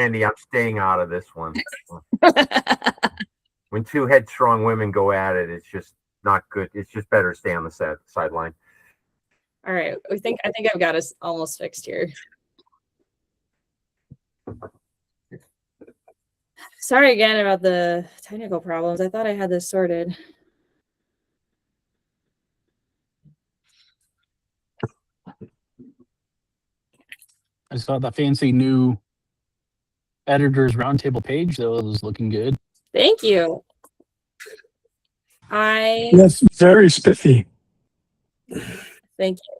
Randy, I'm staying out of this one. When two headstrong women go at it, it's just not good. It's just better to stay on the sideline. All right, I think I've got us almost fixed here. Sorry again about the technical problems. I thought I had this sorted. I saw the fancy new editors roundtable page. That was looking good. Thank you. Yes, very spiffy. Thank you.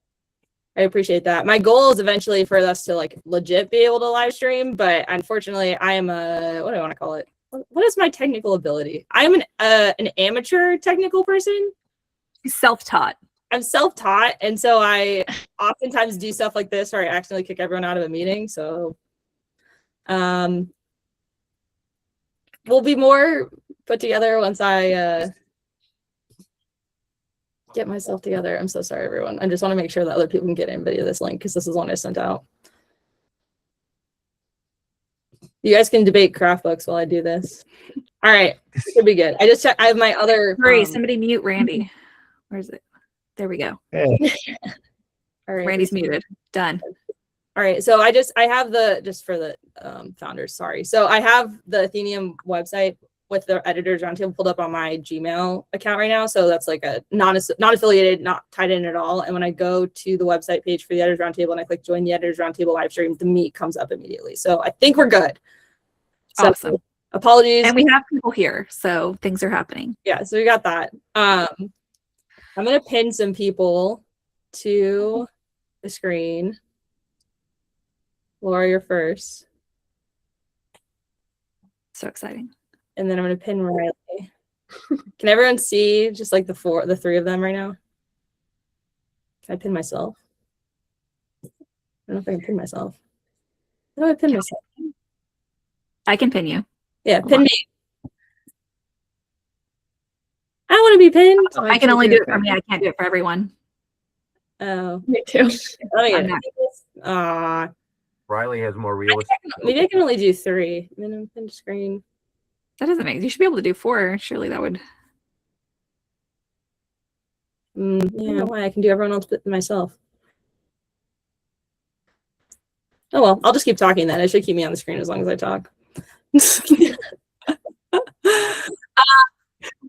I appreciate that. My goal is eventually for us to like legit be able to live stream, but unfortunately I am what do I want to call it? What is my technical ability? I'm an amateur technical person. Self-taught. I'm self-taught, and so I oftentimes do stuff like this where I accidentally kick everyone out of a meeting. So we'll be more put together once I get myself together. I'm so sorry, everyone. I just want to make sure that other people can get in via this link because this is one I sent out. You guys can debate craft books while I do this. All right, should be good. I just checked. I have my other. Hurry, somebody mute Randy. Where's it? There we go. Hey. All right, Randy's muted. Done. All right, so I have the just for the founders. Sorry, so I have the Athenaeum website with the editors roundtable pulled up on my Gmail account right now. So that's like a not affiliated, not tied in at all. And when I go to the website page for the editors roundtable and I click join the editors roundtable live stream, the meet comes up immediately. So I think we're good. So, awesome. Apologies. And we have people here, so things are happening. Yeah, so we got that. I'm gonna pin some people to the screen. Laura, you're first. So exciting. And then I'm gonna pin Riley. Can everyone see just like the three of them right now? Can I pin myself? I don't know if I can pin myself. How do I pin myself? I can pin you. Yeah, pin me. I want to be pinned. Oh, I can only do it for me. I can't do it for everyone. Oh, me too. Riley has more realistic. Maybe I can only do 3. Minimum pin screen. That doesn't make. You should be able to do 4. Surely that would. I don't know why I can do everyone else but myself. Oh well, I'll just keep talking then. It should keep me on the screen as long as I talk.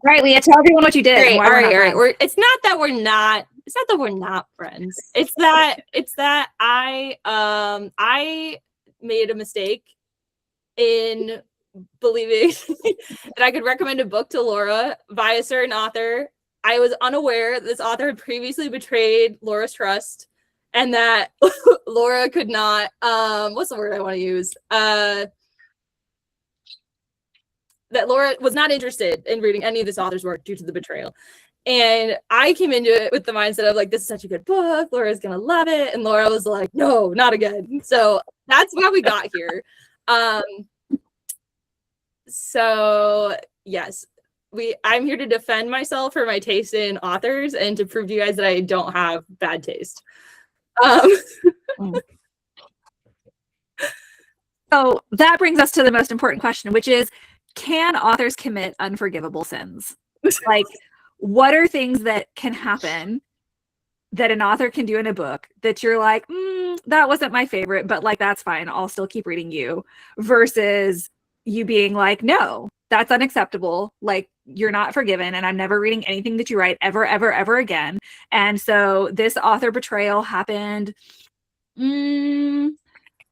Right, Leah, tell everyone what you did. All right. It's not that we're not friends. It's that I made a mistake in believing that I could recommend a book to Laura by a certain author. I was unaware this author had previously betrayed Laura's trust and that Laura could not what's the word I want to use? That Laura was not interested in reading any of this author's work due to the betrayal. And I came into it with the mindset of like, this is such a good book. Laura's going to love it. And Laura was like, no, not again. So that's how we got here. So yes, I'm here to defend myself for my taste in authors and to prove to you guys that I don't have bad taste. So that brings us to the most important question, which is, can authors commit unforgivable sins? Like, what are things that can happen that an author can do in a book that you're like, that wasn't my favorite, but like, that's fine. I'll still keep reading you, versus you being like, no, that's unacceptable. Like, you're not forgiven. And I'm never reading anything that you write ever, ever, ever again. And so this author betrayal happened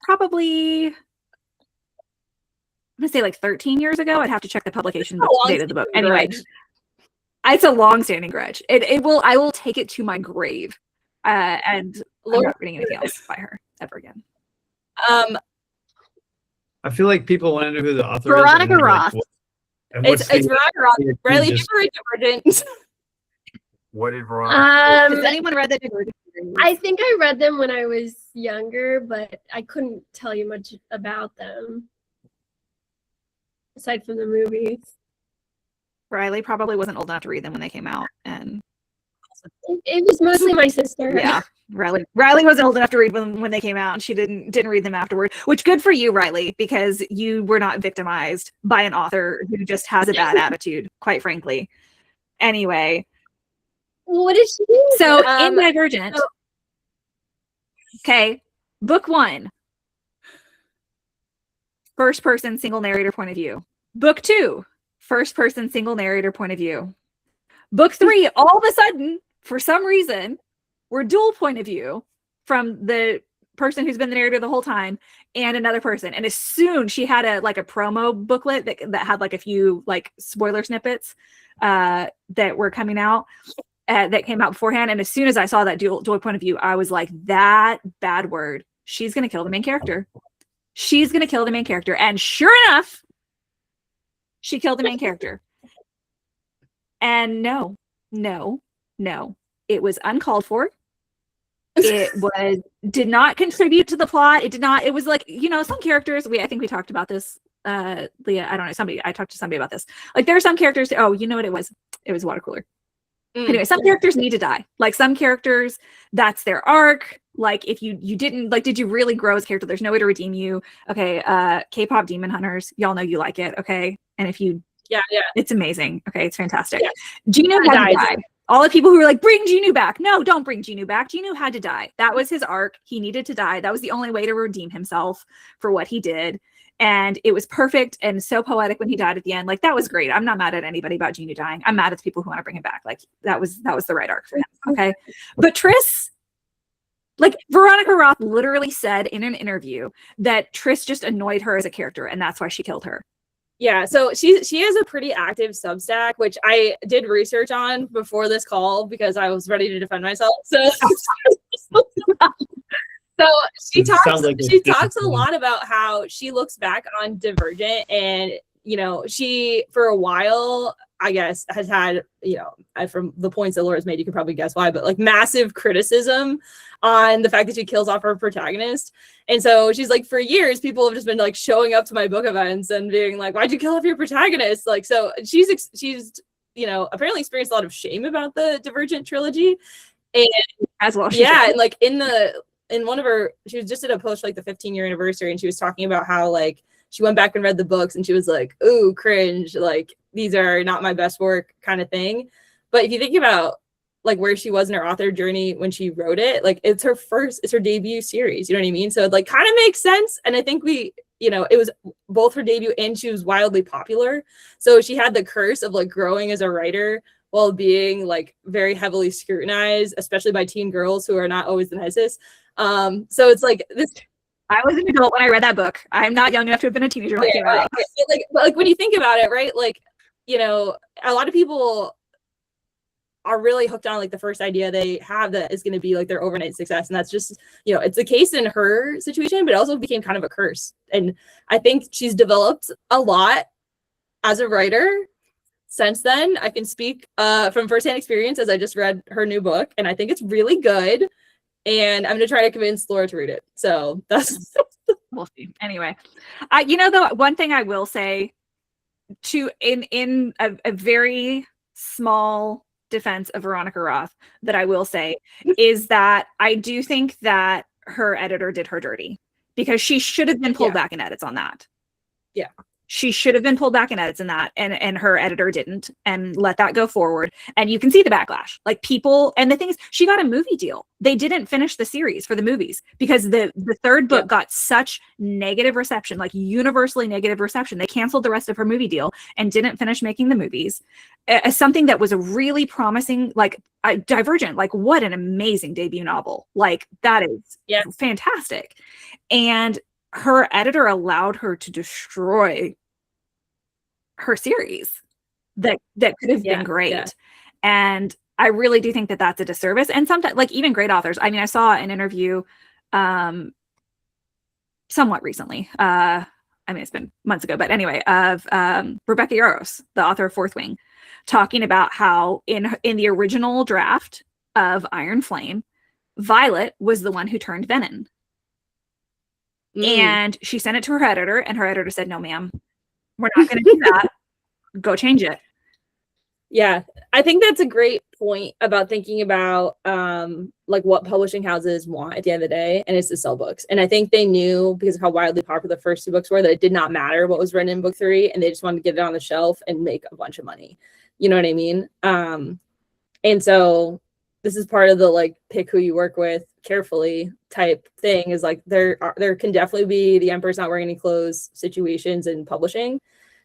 probably, I'm gonna say like 13 years ago. I'd have to check the publication date of the book. Anyway, it's a long-standing grudge. I will take it to my grave. And I'm not reading anything else by her ever again. I feel like people want to know who the author Veronica is. Roth. It's Veronica Roth. Riley, did you read Divergent? What did Veronica? Has anyone read the Divergent? I think I read them when I was younger, but I couldn't tell you much about them. Aside from the movies. Riley probably wasn't old enough to read them when they came out. And It was mostly my sister. Yeah. Riley was old enough to read when they came out, and she didn't read them afterward, which good for you, Riley, because you were not victimized by an author who just has a bad attitude, quite frankly. Anyway, What did she do? so in Divergent, okay, book 1, first person single narrator point of view. Book 2, first person single narrator point of view. Book 3, all of a sudden, for some reason, we're dual point of view from the person who's been the narrator the whole time and another person. And as soon she had a promo booklet that had like a few like spoiler snippets that were coming out that came out beforehand. And as soon as I saw that dual point of view, I was like, that bad word, she's going to kill the main character. She's going to kill the main character. And sure enough, she killed the main character. And no, it was uncalled for. It did not contribute to the plot. It was like, some characters, I think we talked about this, Leah, I don't know, I talked to somebody about this. Like there are some characters, you know what it was? It was water cooler. Anyway, some characters need to die. Like some characters, that's their arc. Like if you didn't, like, did you really grow as a character? There's no way to redeem you. Okay, K-pop Demon Hunters, y'all know you like it, okay? And if you, yeah, it's amazing. Okay, it's fantastic. Yeah. Gino had to die. All the people who were like, bring Ginu back. No, don't bring Ginu back. Ginu had to die. That was his arc. He needed to die. That was the only way to redeem himself for what he did. And it was perfect and so poetic when he died at the end. Like, that was great. I'm not mad at anybody about Ginu dying. I'm mad at the people who want to bring him back. Like, that was the right arc for him. Okay. But Triss, like, Veronica Roth literally said in an interview that Triss just annoyed her as a character, and that's why she killed her. Yeah, so she has a pretty active Substack, which I did research on before this call because I was ready to defend myself. So, she talks a lot about how she looks back on Divergent, and she for a while, I guess, has had, from the points that Laura's made, you can probably guess why, but like massive criticism on the fact that she kills off her protagonist. And so she's like, for years, people have just been like showing up to my book events and being like, why'd you kill off your protagonist? Like, so she's apparently experienced a lot of shame about the Divergent trilogy. And as well, and like in one of her, she was just at a post like the 15-year anniversary, and she was talking about how like she went back and read the books and she was like, ooh, cringe, like these are not my best work kind of thing. But if you think about like where she was in her author journey when she wrote it, like it's her debut series, you know what I mean? So it like kind of makes sense. And I think it was both her debut and she was wildly popular. So she had the curse of like growing as a writer while being like very heavily scrutinized, especially by teen girls who are not always the nicest. So it's like this. I was an adult when I read that book. I'm not young enough to have been a teenager when it came out. Like when you think about it, right? Like, a lot of people are really hooked on like the first idea they have that is going to be like their overnight success. And that's just, it's the case in her situation, but it also became kind of a curse. And I think she's developed a lot as a writer since then. I can speak from firsthand experience as I just read her new book, and I think it's really good. And I'm going to try to convince Laura to read it. So that's we'll see. Anyway, the one thing I will say in a very small defense of Veronica Roth that I will say is that I do think that her editor did her dirty, because she should have been pulled back in edits on that. Yeah. She should have been pulled back in edits in that, and her editor didn't, and let that go forward. And you can see the backlash. Like people, and the thing is, she got a movie deal. They didn't finish the series for the movies because the third book got such negative reception, like universally negative reception. They canceled the rest of her movie deal and didn't finish making the movies. As something that was a really promising, like Divergent, like what an amazing debut novel. Like that is fantastic. And her editor allowed her to destroy her series that could have been great. Yeah. And I really do think that that's a disservice. And sometimes, like even great authors, I mean, I saw an interview somewhat recently, I mean, it's been months ago, but anyway, of Rebecca Yarros, the author of Fourth Wing, talking about how in the original draft of Iron Flame, Violet was the one who turned Venom. And she sent it to her editor, and her editor said, no, ma'am, we're not going to do that. Go change it. Yeah, I think that's a great point about thinking about like what publishing houses want at the end of the day, and it's to sell books. And I think they knew, because of how wildly popular the first two books were, that it did not matter what was written in book 3, and they just wanted to get it on the shelf and make a bunch of money. You know what I mean? And so this is part of the like pick who you work with carefully type thing, is like there can definitely be the emperor's not wearing any clothes situations in publishing.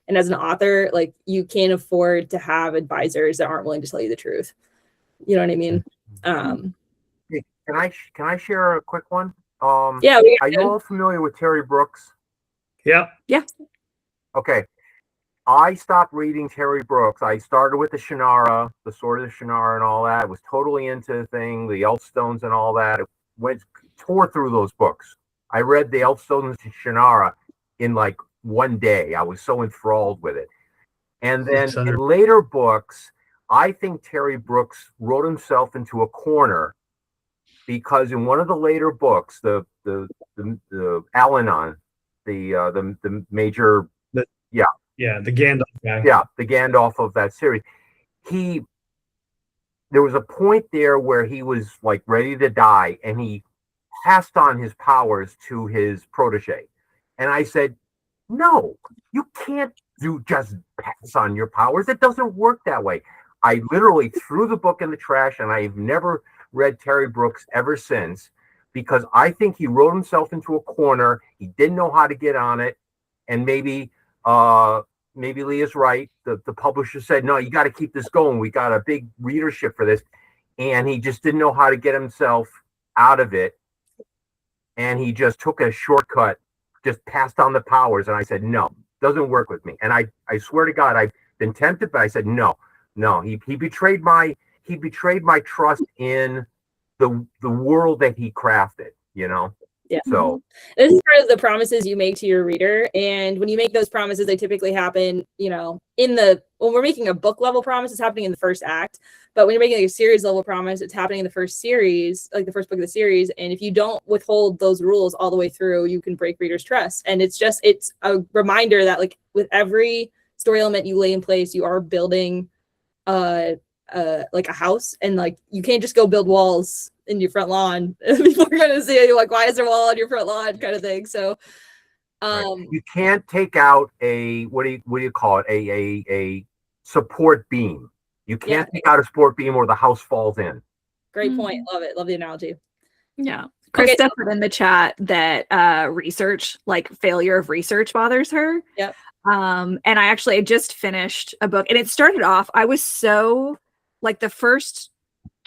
And as an author, like you can't afford to have advisors that aren't willing to tell you the truth. You know what I mean? Hey, can I share a quick one? Yeah. Are you all familiar with Terry Brooks? Yeah. Okay. I stopped reading Terry Brooks. I started with the Shannara, the Sword of the Shannara and all that. I was totally into the thing, the Elfstones and all that. It tore through those books. I read the Elfstones and Shannara in like one day. I was so enthralled with it. And then in later books, I think Terry Brooks wrote himself into a corner, because in one of the later books, the Al-Anon, the major, the Gandalf guy. Yeah, the Gandalf of that series. There was a point there where he was like ready to die, and he passed on his powers to his protege. And I said, no, you can't just pass on your powers. It doesn't work that way. I literally threw the book in the trash, and I've never read Terry Brooks ever since, because I think he wrote himself into a corner. He didn't know how to get on it. And maybe Leah's right. The publisher said, no, you got to keep this going. We got a big readership for this. And he just didn't know how to get himself out of it. And he just took a shortcut, just passed on the powers. And I said, no, doesn't work with me. And I swear to God, I've been tempted, but I said, no, he betrayed my trust in the world that he crafted, you know? Yeah. So this is part of the promises you make to your reader. And when you make those promises, they typically happen, you know, when we're making a book level promise, it's happening in the first act. But when you're making like a series level promise, it's happening in the first series, like the first book of the series. And if you don't withhold those rules all the way through, you can break readers' trust. And it's a reminder that like with every story element you lay in place, you are building like a house, and like you can't just go build walls in your front lawn. People are gonna see you like, why is there a wall on your front lawn, kind of thing. So you can't take out a what do you call it, a support beam. You can't take out a support beam or the house falls in. Great point. Love it. Love the analogy. Yeah. Krista put in the chat that failure of research bothers her. Yep. And I just finished a book, and it started off, I was so like the first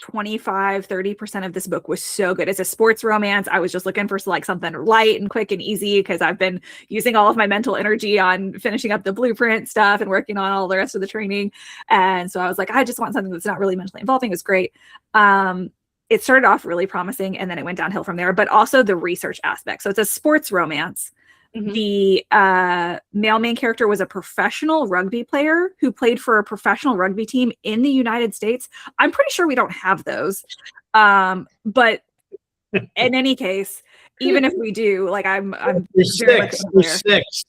25-30% of this book was so good. It's a sports romance. I was just looking for like something light and quick and easy, because I've been using all of my mental energy on finishing up the blueprint stuff and working on all the rest of the training. And so I was like, I just want something that's not really mentally involving. It was great. It started off really promising, and then it went downhill from there, but also the research aspect. So it's a sports romance. Mm-hmm. The male main character was a professional rugby player who played for a professional rugby team in the United States. I'm pretty sure we don't have those. But in any case, even if we do, like I'm very much six.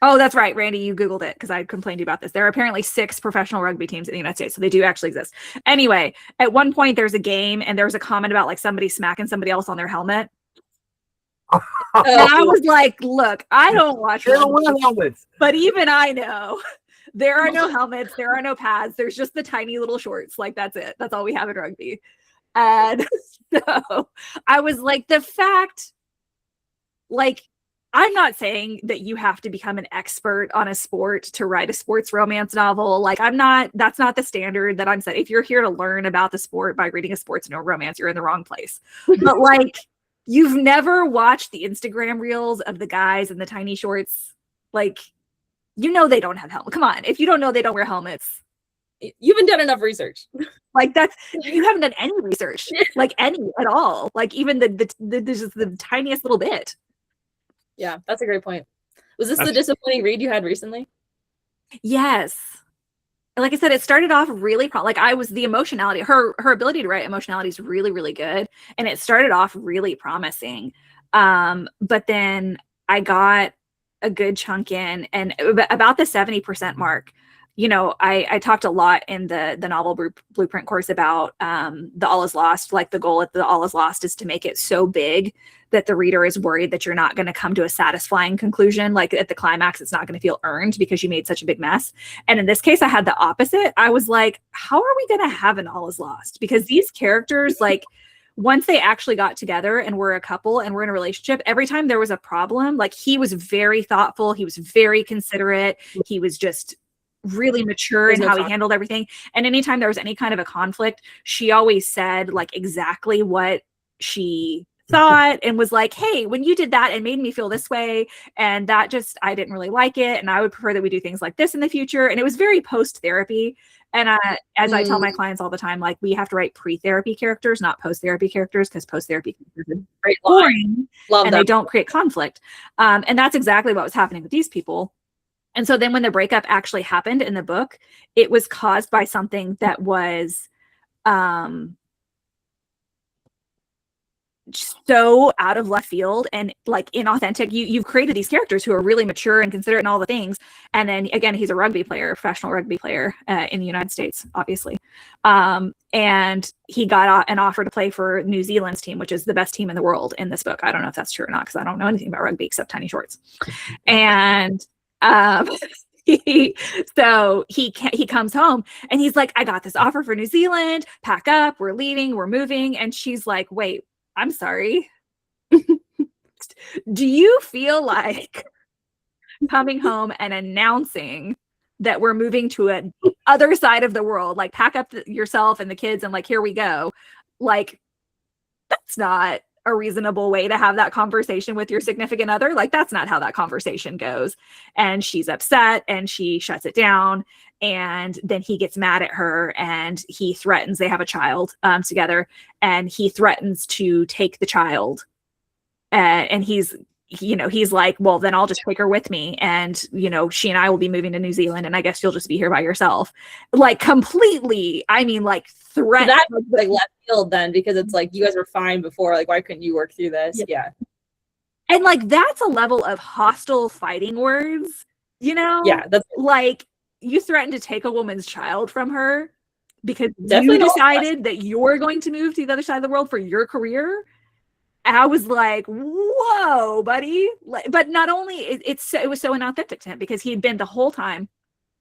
Oh, that's right, Randy, you Googled it because I complained to you about this. There are apparently 6 professional rugby teams in the United States, so they do actually exist. Anyway, at one point there's a game, and there's a comment about like somebody smacking somebody else on their helmet. And I was like, look, I don't watch helmets, but even I know there are no helmets, there are no pads, there's just the tiny little shorts. Like, that's it. That's all we have in rugby. And so I was like, the fact, like, I'm not saying that you have to become an expert on a sport to write a sports romance novel. Like, that's not the standard that I'm saying. If you're here to learn about the sport by reading a sports romance, you're in the wrong place. But like, you've never watched the Instagram reels of the guys in the tiny shorts. Like, you know they don't have helmets. Come on. If you don't know they don't wear helmets, you haven't done enough research. Like, you haven't done any research, like any at all. Like, even the tiniest little bit. Yeah, that's a great point. Was this the disappointing read you had recently? Yes. Like I said, it started off really the emotionality, her ability to write emotionality is really, really good. And it started off really promising. But then I got a good chunk in, and about the 70% mark, you know, I talked a lot in the novel blueprint course about the All Is Lost. Like the goal at the All Is Lost is to make it so big that the reader is worried that you're not going to come to a satisfying conclusion. Like at the climax, it's not going to feel earned because you made such a big mess. And in this case, I had the opposite. I was like, how are we going to have an All Is Lost? Because these characters, like, once they actually got together and were a couple and were in a relationship, every time there was a problem, like he was very thoughtful. He was very considerate. He was just really mature in how he handled everything. And anytime there was any kind of a conflict, she always said like exactly what she thought and was like, hey, when you did that, it made me feel this way. And that just, I didn't really like it. And I would prefer that we do things like this in the future. And it was very post-therapy. And as I tell my clients all the time, like we have to write pre-therapy characters, not post-therapy characters, because post-therapy characters are very boring and they don't create conflict. And that's exactly what was happening with these people. And so then when the breakup actually happened in the book, it was caused by something that was so out of left field and like inauthentic. You've created these characters who are really mature and considerate and all the things. And then again, he's a rugby player, professional rugby player in the United States, obviously. And he got an offer to play for New Zealand's team, which is the best team in the world in this book. I don't know if that's true or not, because I don't know anything about rugby except tiny shorts. And so he comes home and he's like, I got this offer for New Zealand, pack up, we're leaving, we're moving. And she's like, wait, I'm sorry. Do you feel like coming home and announcing that we're moving to a other side of the world, like pack up yourself and the kids and like, here we go. Like, that's not a reasonable way to have that conversation with your significant other. Like, that's not how that conversation goes. And she's upset and she shuts it down. And then he gets mad at her and he threatens, they have a child together, and he threatens to take the child. And he's like, well, then I'll just take her with me. And, she and I will be moving to New Zealand and I guess you'll just be here by yourself. Like completely, I mean, like threat. That was like left field then, because it's like, you guys were fine before. Like, why couldn't you work through this? Yeah. And like, that's a level of hostile fighting words, Yeah. That's like, you threatened to take a woman's child from her because Definitely you decided that you're going to move to the other side of the world for your career. And I was like, whoa, buddy. But not only it was so inauthentic to him because he'd been the whole time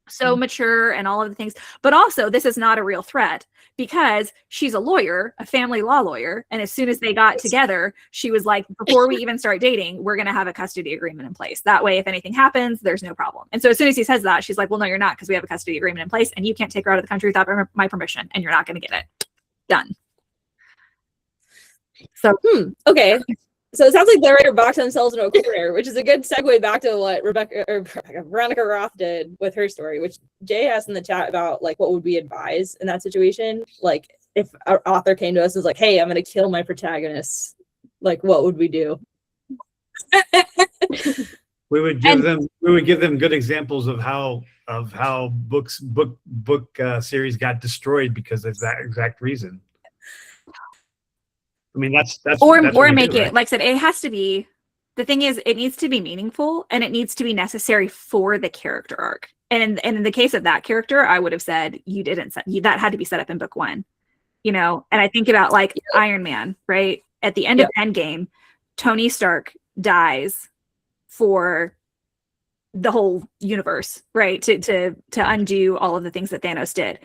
so mature and all of the things, but also this is not a real threat because she's a lawyer, a family law lawyer. And as soon as they got together, she was like, before we even start dating, we're going to have a custody agreement in place. That way, if anything happens, there's no problem. And so as soon as he says that, she's like, well, no, you're not, because we have a custody agreement in place and you can't take her out of the country without my permission and you're not going to get it. Done. So, okay. So it sounds like the writer boxed themselves into a corner, which is a good segue back to what Veronica Roth did with her story, which Jay asked in the chat about like, what would we advise in that situation? Like if an author came to us and was like, hey, I'm going to kill my protagonist, like, what would we do? We would give them good examples of how book series got destroyed because of that exact reason. I mean, that's or what make do, it right? like I said, it has to be, the thing is it needs to be meaningful and it needs to be necessary for the character arc. And in the case of that character, I would have said that had to be set up in book 1, and I think about like Iron Man, right? At the end of Endgame, Tony Stark dies for the whole universe, right? To undo all of the things that Thanos did.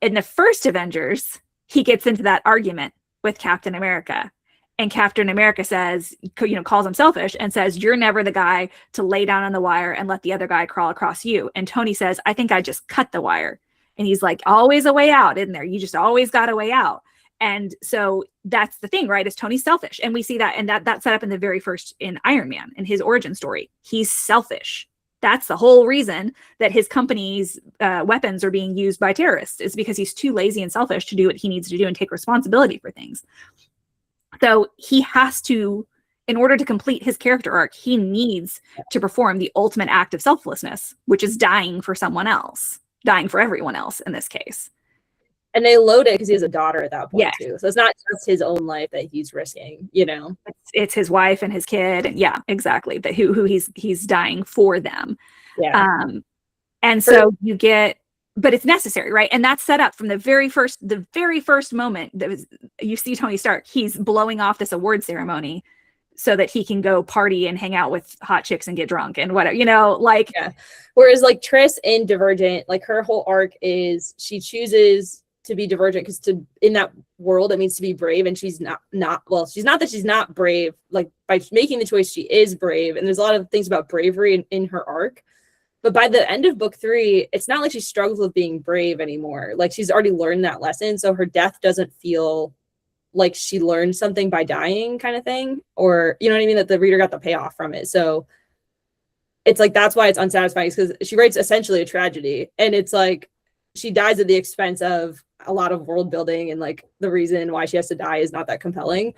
In the first Avengers, he gets into that argument with Captain America, and Captain America says, calls him selfish and says, you're never the guy to lay down on the wire and let the other guy crawl across you. And Tony says, I think I just cut the wire. And he's like, always a way out, isn't there? You just always got a way out. And so that's the thing, right? Is Tony's selfish. And we see that, and that's set up in the very first in Iron Man, in his origin story. He's selfish. That's the whole reason that his company's weapons are being used by terrorists, is because he's too lazy and selfish to do what he needs to do and take responsibility for things. So he has to, in order to complete his character arc, he needs to perform the ultimate act of selflessness, which is dying for someone else, dying for everyone else in this case. And they load it because he has a daughter at that point too. So it's not just his own life that he's risking, It's his wife and his kid, and exactly. That who he's dying for them. Yeah. And so you get, but it's necessary, right? And that's set up from the very first moment that was, you see Tony Stark, he's blowing off this award ceremony so that he can go party and hang out with hot chicks and get drunk and whatever, you know, like. Yeah. Whereas like Triss in Divergent, like her whole arc is she chooses to be divergent because in that world it means to be brave, and she's not she's not that she's not brave. Like by making the choice, she is brave, and there's a lot of things about bravery in her arc. But by the end of book 3, it's not like she struggles with being brave anymore. Like she's already learned that lesson, so her death doesn't feel like she learned something by dying, kind of thing, or you know what I mean, that the reader got the payoff from it. So it's like that's why it's unsatisfying, because she writes essentially a tragedy, and it's like she dies at the expense of a lot of world building, and like the reason why she has to die is not that compelling.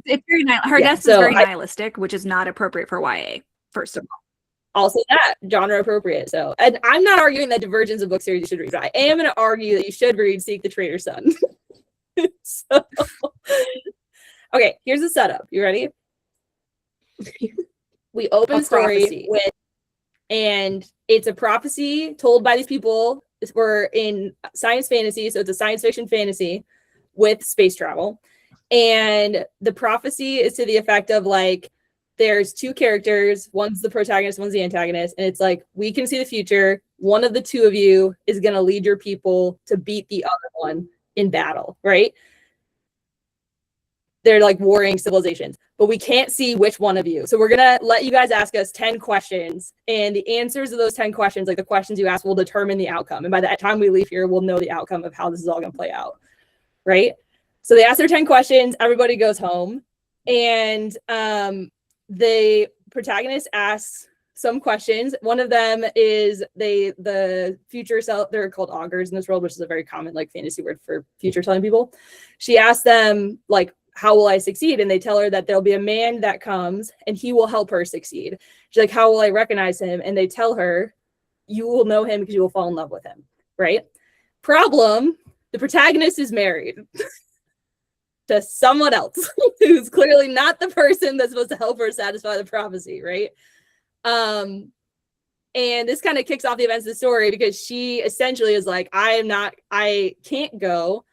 It's very her death is very nihilistic, which is not appropriate for YA, first of all. Also that genre appropriate. So, and I'm not arguing that Divergence of book series you should read, but I am going to argue that you should read Seek the Traitor's Son. So, okay, here's the setup. You ready? We open the story with, and it's a prophecy told by these people. We're in science fantasy, so it's a science fiction fantasy with space travel. And the prophecy is to the effect of like, there's 2 characters, one's the protagonist, one's the antagonist, and it's like, we can see the future. One of the 2 of you is going to lead your people to beat the other one in battle, right? They're like warring civilizations, but we can't see which one of you. So we're going to let you guys ask us 10 questions, and the answers of those 10 questions, like the questions you ask, will determine the outcome. And by the time we leave here, we'll know the outcome of how this is all going to play out, right? So they ask their 10 questions, everybody goes home, and the protagonist asks some questions. One of them is the future self, they're called augurs in this world, which is a very common like fantasy word for future telling people. She asks them like, how will I succeed? And they tell her that there'll be a man that comes and he will help her succeed. She's like, how will I recognize him? And they tell her, you will know him because you will fall in love with him, right? Problem, the protagonist is married to someone else who's clearly not the person that's supposed to help her satisfy the prophecy, right? And this kind of kicks off the events of the story, because she essentially is like, I can't go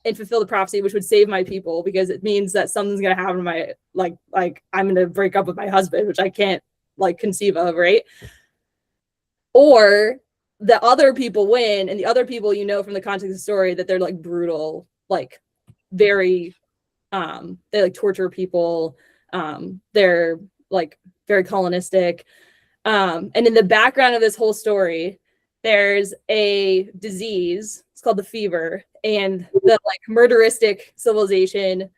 and fulfill the prophecy, which would save my people, because it means that something's gonna happen to my like I'm gonna break up with my husband, which I can't like conceive of, right? Or the other people win, and the other people, you know, from the context of the story, that they're like brutal, like very they like torture people, they're like very colonistic, and in the background of this whole story there's a disease, it's called the fever, and the like murderistic civilization,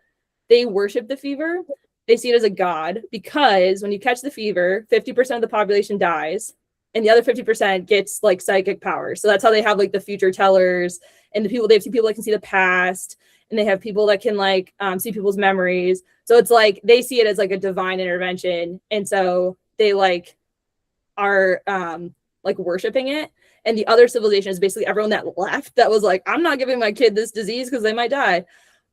they worship the fever. They see it as a god, because when you catch the fever, 50% of the population dies, and the other 50% gets like psychic powers. So that's how they have like the future tellers, and they have people that can see the past, and they have people that can like see people's memories. So it's like they see it as like a divine intervention, and so they like are like worshiping it. And the other civilization is basically everyone that left that was like, I'm not giving my kid this disease because they might die.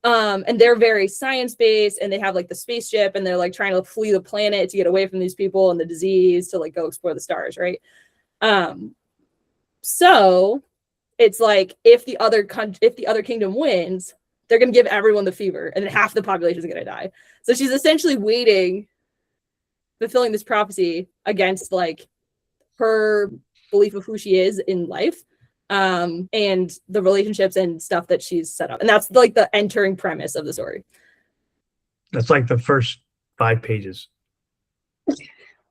And they're very science-based, and they have like the spaceship, and they're like trying to flee the planet to get away from these people and the disease to like go explore the stars, right? So it's like if the other kingdom wins, they're going to give everyone the fever, and then half the population is going to die. So she's essentially waiting, fulfilling this prophecy against like her belief of who she is in life, and the relationships and stuff that she's set up. And that's like the entering premise of the story. That's like the first 5 pages.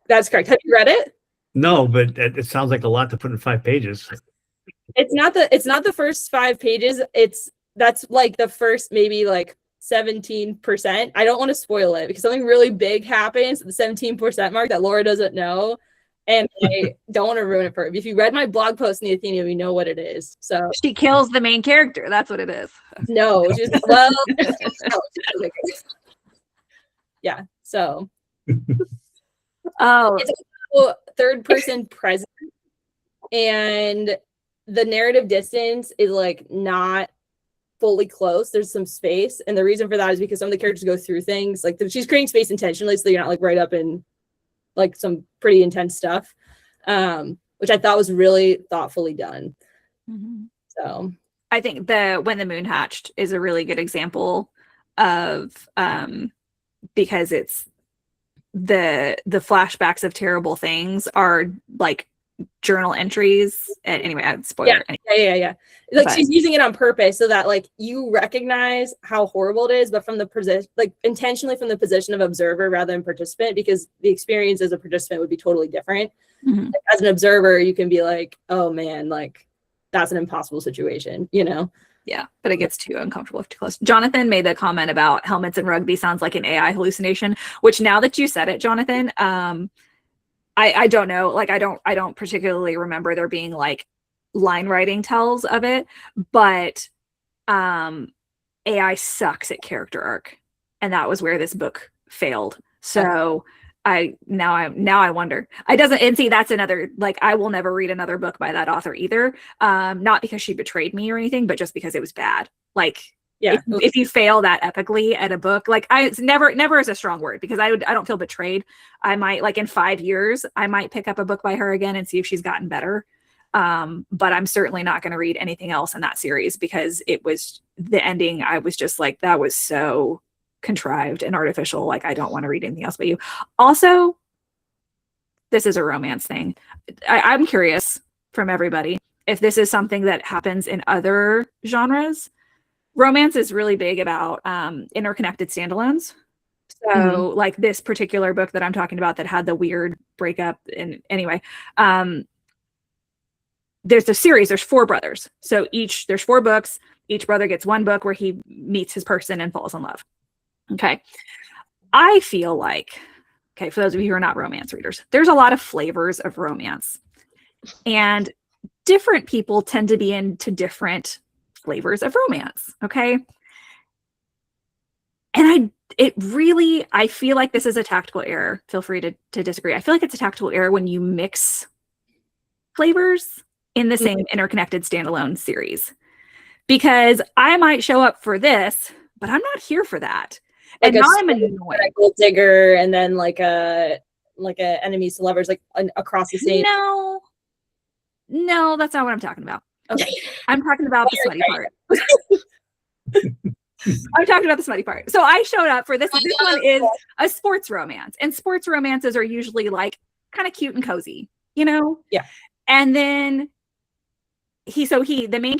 That's correct. Have you read it? No, but it sounds like a lot to put in 5 pages. It's not the first 5 pages. That's like the first maybe like 17%. I don't want to spoil it because something really big happens at the 17% mark that Laura doesn't know. And I don't want to ruin it for her. If you read my blog post in the Athenaeum, you know what it is. So she kills the main character. That's what it is. No, well, yeah. So oh, it's a third person present, and the narrative distance is like not fully close. There's some space, and the reason for that is because some of the characters go through things. Like she's creating space intentionally, so you're not like right up in like some pretty intense stuff, which I thought was really thoughtfully done. Mhm. So I think When the Moon Hatched is a really good example of because it's the flashbacks of terrible things are like journal entries. And anyway, I'd spoiler. yeah. Like But- she's using it on purpose so that like you recognize how horrible it is, but from the position, like intentionally from the position of observer rather than participant, because the experience as a participant would be totally different. Mhm. Like, as an observer, you can be like, oh man, like that's an impossible situation, you know? Yeah, but it gets too uncomfortable if too close. Jonathan made the comment about helmets and rugby sounds like an AI hallucination, which now that you said it, Jonathan, I don't know. Like I don't particularly remember there being like line writing tells of it, but AI sucks at character arc. And that was where this book failed. So I wonder. I doesn't and see that's another like I will never read another book by that author either. Not because she betrayed me or anything, but just because it was bad. Like Yeah. if you fail that epically at a book, like it's never is a strong word because I don't feel betrayed. I might like in 5 years, I might pick up a book by her again and see if she's gotten better. But I'm certainly not going to read anything else in that series because it was the ending. I was just like, that was so contrived and artificial. Like, I don't want to read anything else but you. Also, this is a romance thing. I'm curious from everybody if this is something that happens in other genres. Romance is really big about interconnected standalones. So like this particular book that I'm talking about that had the weird breakup and anyway, there's a series, there's 4 brothers. So there's 4 books. Each brother gets one book where he meets his person and falls in love. Okay. I feel like, okay, for those of you who are not romance readers, there's a lot of flavors of romance. And different people tend to be into different flavors of romance. Okay. And I feel like this is a tactical error. Feel free to disagree. I feel like it's a tactical error when you mix flavors in the same interconnected standalone series. Because I might show up for this, but I'm not here for that. Like and a now I'm like annoyed. a gold digger and then like a enemies to lovers, like across the same. No, that's not what I'm talking about. Okay. I'm talking about the smutty part. I'm talking about the smutty part. So I showed up for this. This one is a sports romance. And sports romances are usually like kind of cute and cozy, you know? Yeah. And then the male main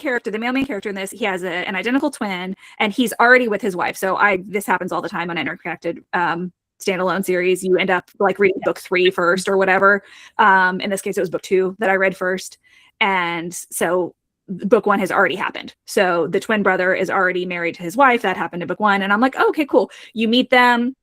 character in this, he has an identical twin and he's already with his wife. So this happens all the time on interconnected standalone series. You end up like reading book 3 first or whatever. In this case, it was book 2 that I read first. And so book 1 has already happened. So the twin brother is already married to his wife. That happened in book 1. And I'm like, oh, okay, cool. You meet them.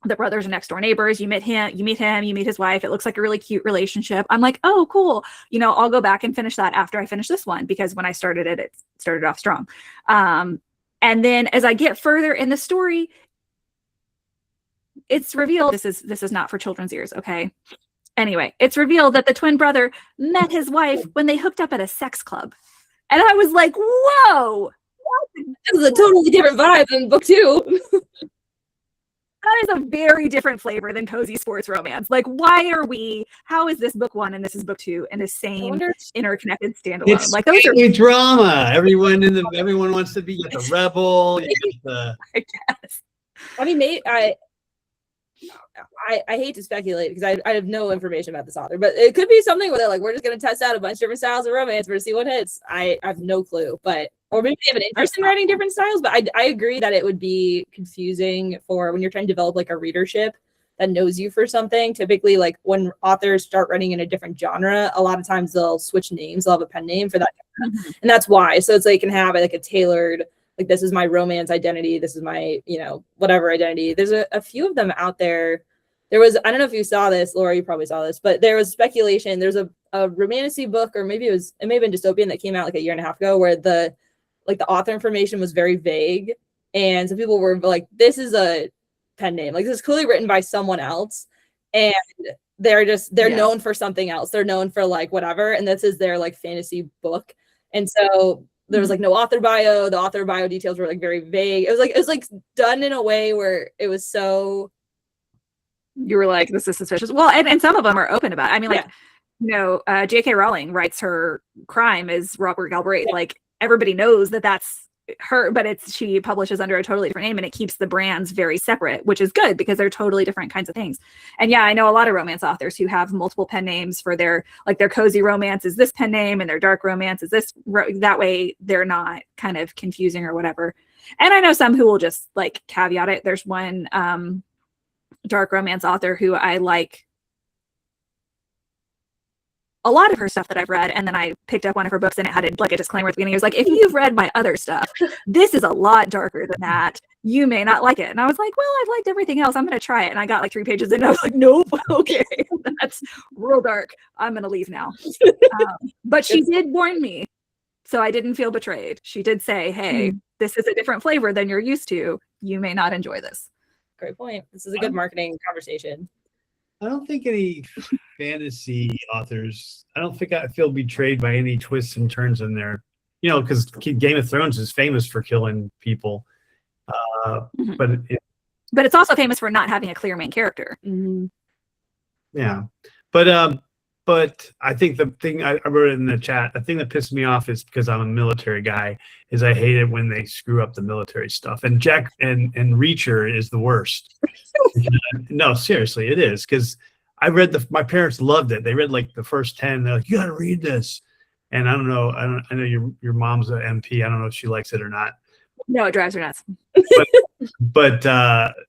The brothers are next door neighbors. You meet him, you meet his wife. It looks like a really cute relationship. I'm like, oh, cool. You know, I'll go back and finish that after I finish this one, because when I started it started off strong. And then as I get further in the story, it's revealed, this is not for children's ears. Okay. Anyway, it's revealed that the twin brother met his wife when they hooked up at a sex club. And I was like, whoa, This is a totally different vibe than book 2. that is a very different flavor than cozy sports romance. Like, how is this book 1 and this is book 2 in the same interconnected standalone? It's like those are drama. Everyone wants to be the rebel. I guess. I mean, I hate to speculate because I have no information about this author, but it could be something where they're like, we're just going to test out a bunch of different styles of romance to see what hits. I have no clue, or maybe they have an interest in writing different styles, but I agree that it would be confusing for when you're trying to develop like a readership that knows you for something. Typically, like when authors start writing in a different genre, a lot of times they'll switch names. They'll have a pen name for that. And that's why. So it's like, you can have like a tailored, like, this is my romance identity. This is my, whatever identity. There's a few of them out there. There was, I don't know if you saw this, Laura, you probably saw this, but there was speculation. There's a romantasy book, or maybe it may have been dystopian, that came out like a year and a half ago, where the author information was very vague. And some people were like, this is a pen name. Like, this is clearly written by someone else. And they're known for something else. They're known for like whatever. And this is their like fantasy book. And so there was like no author bio. The author bio details were like very vague. It was like done in a way where it was so You were like, this is suspicious. Well, and some of them are open about it. I mean, like, Yeah. you know, J.K. Rowling writes her crime is Robert Galbraith. Like, everybody knows that that's her, but she publishes under a totally different name, and it keeps the brands very separate, which is good because they're totally different kinds of things. And yeah, I know a lot of romance authors who have multiple pen names for their cozy romance is this pen name, and their dark romance is this. That way, they're not kind of confusing or whatever. And I know some who will just like caveat it. There's one dark romance author who I like a lot of her stuff that I've read, and then I picked up one of her books and it had a disclaimer at the beginning. It was like, if you've read my other stuff, this is a lot darker than that. You may not like it. And I was like, well, I've liked everything else. I'm going to try it. And I got like 3 pages in and I was like, nope, okay, that's real dark. I'm going to leave now. But she did warn me, so I didn't feel betrayed. She did say, hey, this is a different flavor than you're used to. You may not enjoy this. Great point. This is a good marketing conversation. I don't think any fantasy authors, I don't think I feel betrayed by any twists and turns in there, you know, because Game of Thrones is famous for killing people. But it's also famous for not having a clear main character. Yeah. But I think the thing I wrote it in the chat, the thing that pissed me off is because I'm a military guy, is I hate it when they screw up the military stuff. And Jack and Reacher is the worst. No, seriously, it is. Because I read my parents loved it. They read like the first 10. They're like, you gotta read this. And I don't know. I know your mom's an MP. I don't know if she likes it or not. No, it drives her nuts. But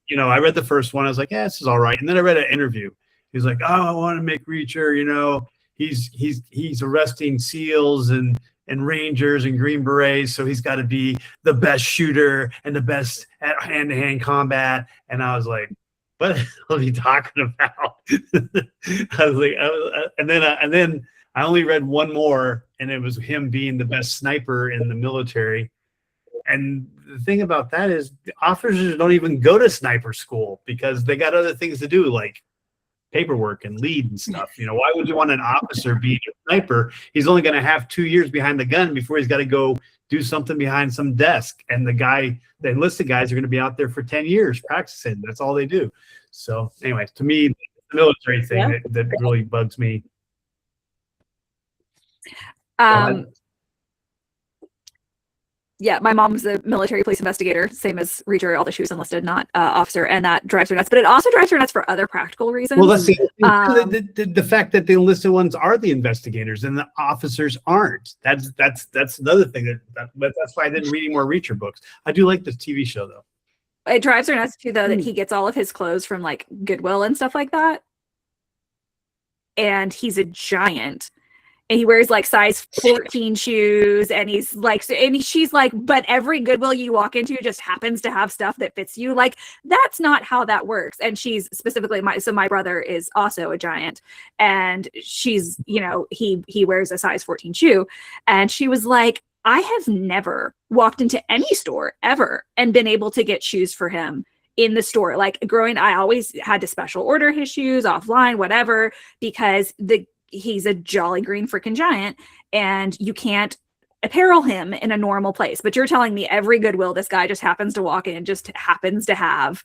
you know, I read the first one. I was like, yeah, this is all right. And then I read an interview. He's like, oh, I want to make Reacher, you know, he's arresting SEALs and Rangers and Green Berets, so he's got to be the best shooter and the best at hand-to-hand combat. And I was like, what are you talking about? I was like, and then I only read one more, and it was him being the best sniper in the military. And the thing about that is the officers don't even go to sniper school because they got other things to do, like paperwork and lead and stuff. You know, why would you want an officer being a sniper? He's only going to have 2 years behind the gun before he's got to go do something behind some desk. And the enlisted guys are going to be out there for 10 years practicing. That's all they do. So anyway, to me, the military thing that really bugs me. Yeah, my mom's a military police investigator, same as Reacher, although she was enlisted, not officer, and that drives her nuts. But it also drives her nuts for other practical reasons. Well, that's the fact that the enlisted ones are the investigators and the officers aren't. That's another thing but that's why I didn't read any more Reacher books. I do like this TV show though. It drives her nuts too, though, that he gets all of his clothes from like Goodwill and stuff like that, and he's a giant. And he wears like size 14 shoes, and he's like, and she's like, but every Goodwill you walk into just happens to have stuff that fits you. Like, that's not how that works. And she's specifically my brother is also a giant, and she's, you know, he wears a size 14 shoe, and she was like, I have never walked into any store ever and been able to get shoes for him in the store. Like I always had to special order his shoes offline, whatever, because he's a jolly green freaking giant, and you can't apparel him in a normal place. But you're telling me every Goodwill this guy just happens to walk in just happens to have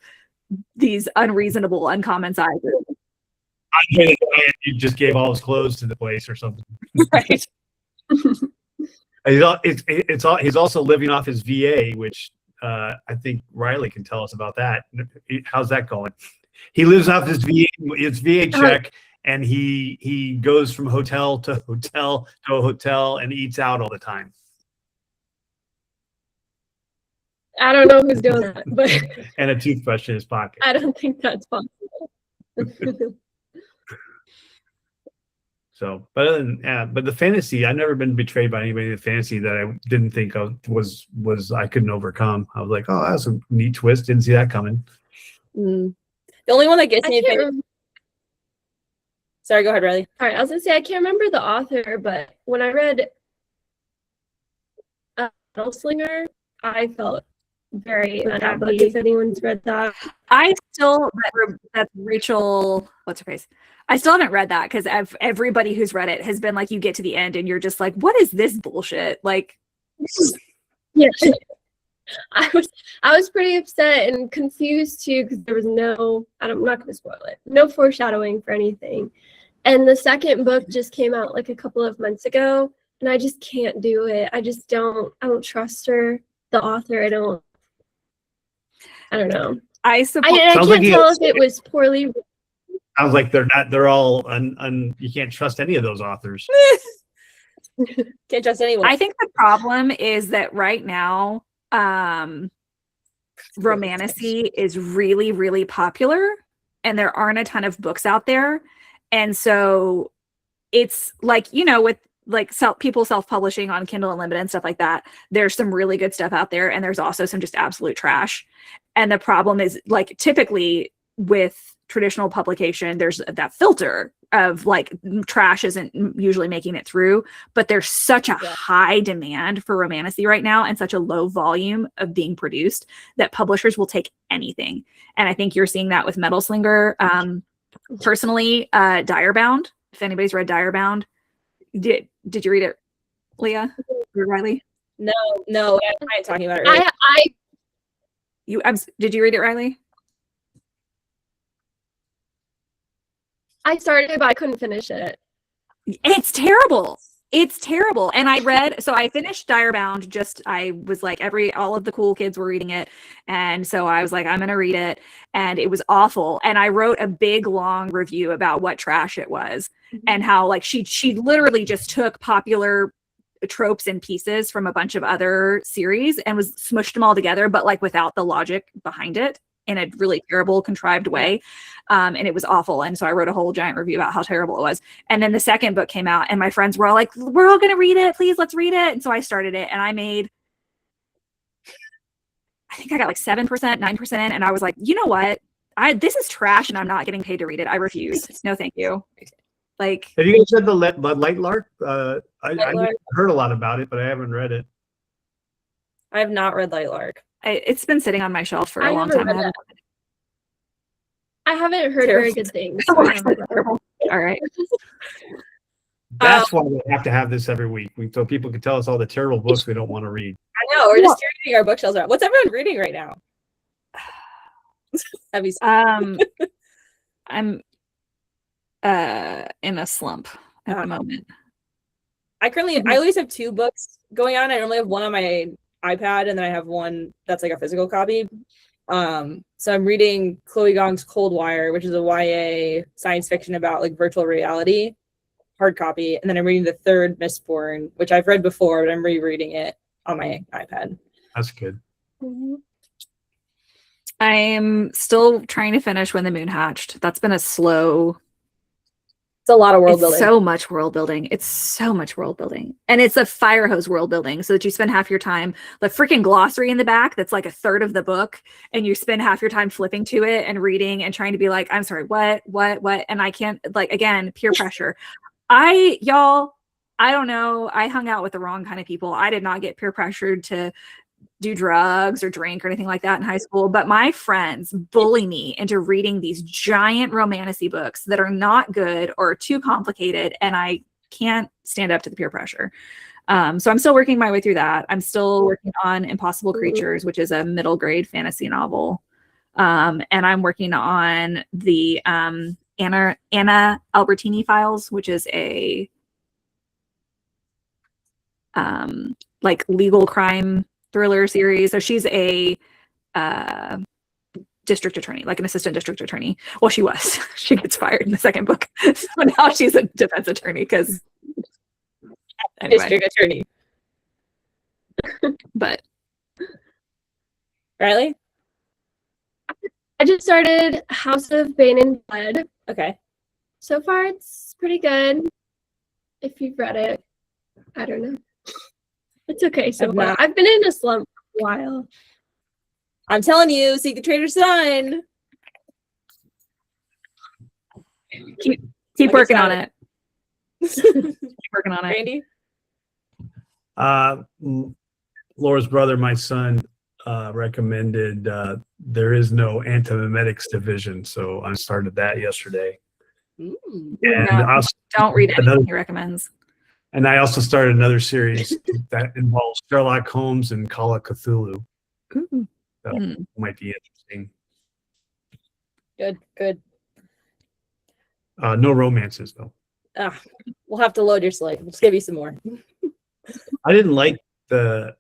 these unreasonable, uncommon sizes. I think you just gave all his clothes to the place or something. Right. He's also living off his VA, which I think Riley can tell us about that. How's that going? He lives off his VA check. And he goes from hotel to hotel to a hotel and eats out all the time. I don't know who's doing that, but And a toothbrush in his pocket. I don't think that's possible. So, but other than, but the fantasy, I've never been betrayed by anybody in the fantasy that I didn't think of was I couldn't overcome. I was like, oh, that's a neat twist. Didn't see that coming. The only one that gets me. Sorry, go ahead, Riley. All right, I was gonna say I can't remember the author, but when I read Slinger, I felt very unhappy. If anyone's read that, that's Rachel. What's her face? I still haven't read that because everybody who's read it has been like, you get to the end and you're just like, what is this bullshit? Like, yeah. I was pretty upset and confused too because there was I'm not gonna spoil it. No foreshadowing for anything. And the second book just came out like a couple of months ago, and I just can't do it. I don't trust her, the author. I don't know. I suppose I Sounds can't like tell if it was poorly written. Sounds like they're all you can't trust any of those authors. Can't trust anyone. I think the problem is that right now, romantasy is really, really popular, and there aren't a ton of books out there. And so it's like, with like people self-publishing on Kindle Unlimited and stuff like that, there's some really good stuff out there, and there's also some just absolute trash. And the problem is, like, typically with traditional publication, there's that filter of like trash isn't usually making it through, but there's such a high demand for romantasy right now and such a low volume of being produced that publishers will take anything. And I think you're seeing that with Metal Slinger. Personally, Direbound, if anybody's read Direbound, did you read it, Leah or Riley? No, I'm not talking about it. Right? Did you read it, Riley? I started, but I couldn't finish it. It's terrible. It's terrible. And I finished Direbound. I was like, all of the cool kids were reading it. And so I was like, I'm going to read it. And it was awful. And I wrote a big, long review about what trash it was and how like she literally just took popular tropes and pieces from a bunch of other series and was smushed them all together, but like without the logic behind it, in a really terrible, contrived way. And it was awful. And so I wrote a whole giant review about how terrible it was. And then the second book came out and my friends were all like, we're all going to read it. Please, let's read it. And so I started it and I think I got like 7%, 9% in. And I was like, you know what? This is trash and I'm not getting paid to read it. I refuse. No, thank you. Like, Have you guys read the Light Lark? I heard a lot about it, but I haven't read it. I have not read Light Lark. it's been sitting on my shelf for a long time. I haven't heard very good things. All right. That's why we have to have this every week, so people can tell us all the terrible books we don't want to read. I know, we're just reading our bookshelves around. What's everyone reading right now? I'm in a slump at the moment. I always have 2 books going on. I normally have one on my iPad, and then I have one that's like a physical copy. So I'm reading Chloe Gong's Cold Wire, which is a YA science fiction about like virtual reality, hard copy. And then I'm reading the third Mistborn, which I've read before, but I'm rereading it on my iPad. That's good. Mm-hmm. I'm still trying to finish When the Moon Hatched. That's been a slow. It's a lot of world building. So much world building. It's so much world building. And it's a fire hose world building, so that you spend half your time, the freaking glossary in the back, that's like a third of the book, and you spend half your time flipping to it and reading and trying to be like, I'm sorry, what? And I can't, like, again, peer pressure. I don't know. I hung out with the wrong kind of people. I did not get peer pressured to do drugs or drink or anything like that in high school, but my friends bully me into reading these giant romantasy books that are not good or too complicated, and I can't stand up to the peer pressure. So I'm still working my way through that. I'm still working on Impossible Creatures, which is a middle grade fantasy novel, and I'm working on the Anna Albertini Files, which is a like legal crime thriller series. So she's a district attorney, like an assistant district attorney. Well, she was. She gets fired in the second book. So now she's a defense attorney because District attorney. But Riley? I just started House of Bane and Blood. Okay. So far, it's pretty good. If you've read it, I don't know. It's okay so far. I've been in a slump for a while. I'm telling you, Seek the Traitor's Son. Keep working on it. Keep working on it. Randy? Laura's brother, my son, recommended There Is No Antimemetics Division, so I started that yesterday. Ooh. And Don't read anything he recommends. And I also started another series that involves Sherlock Holmes and Call of Cthulhu. Ooh. So Hmm. might be interesting. Good. No romances though. We'll have to load your slate. We'll just give you some more. I didn't like the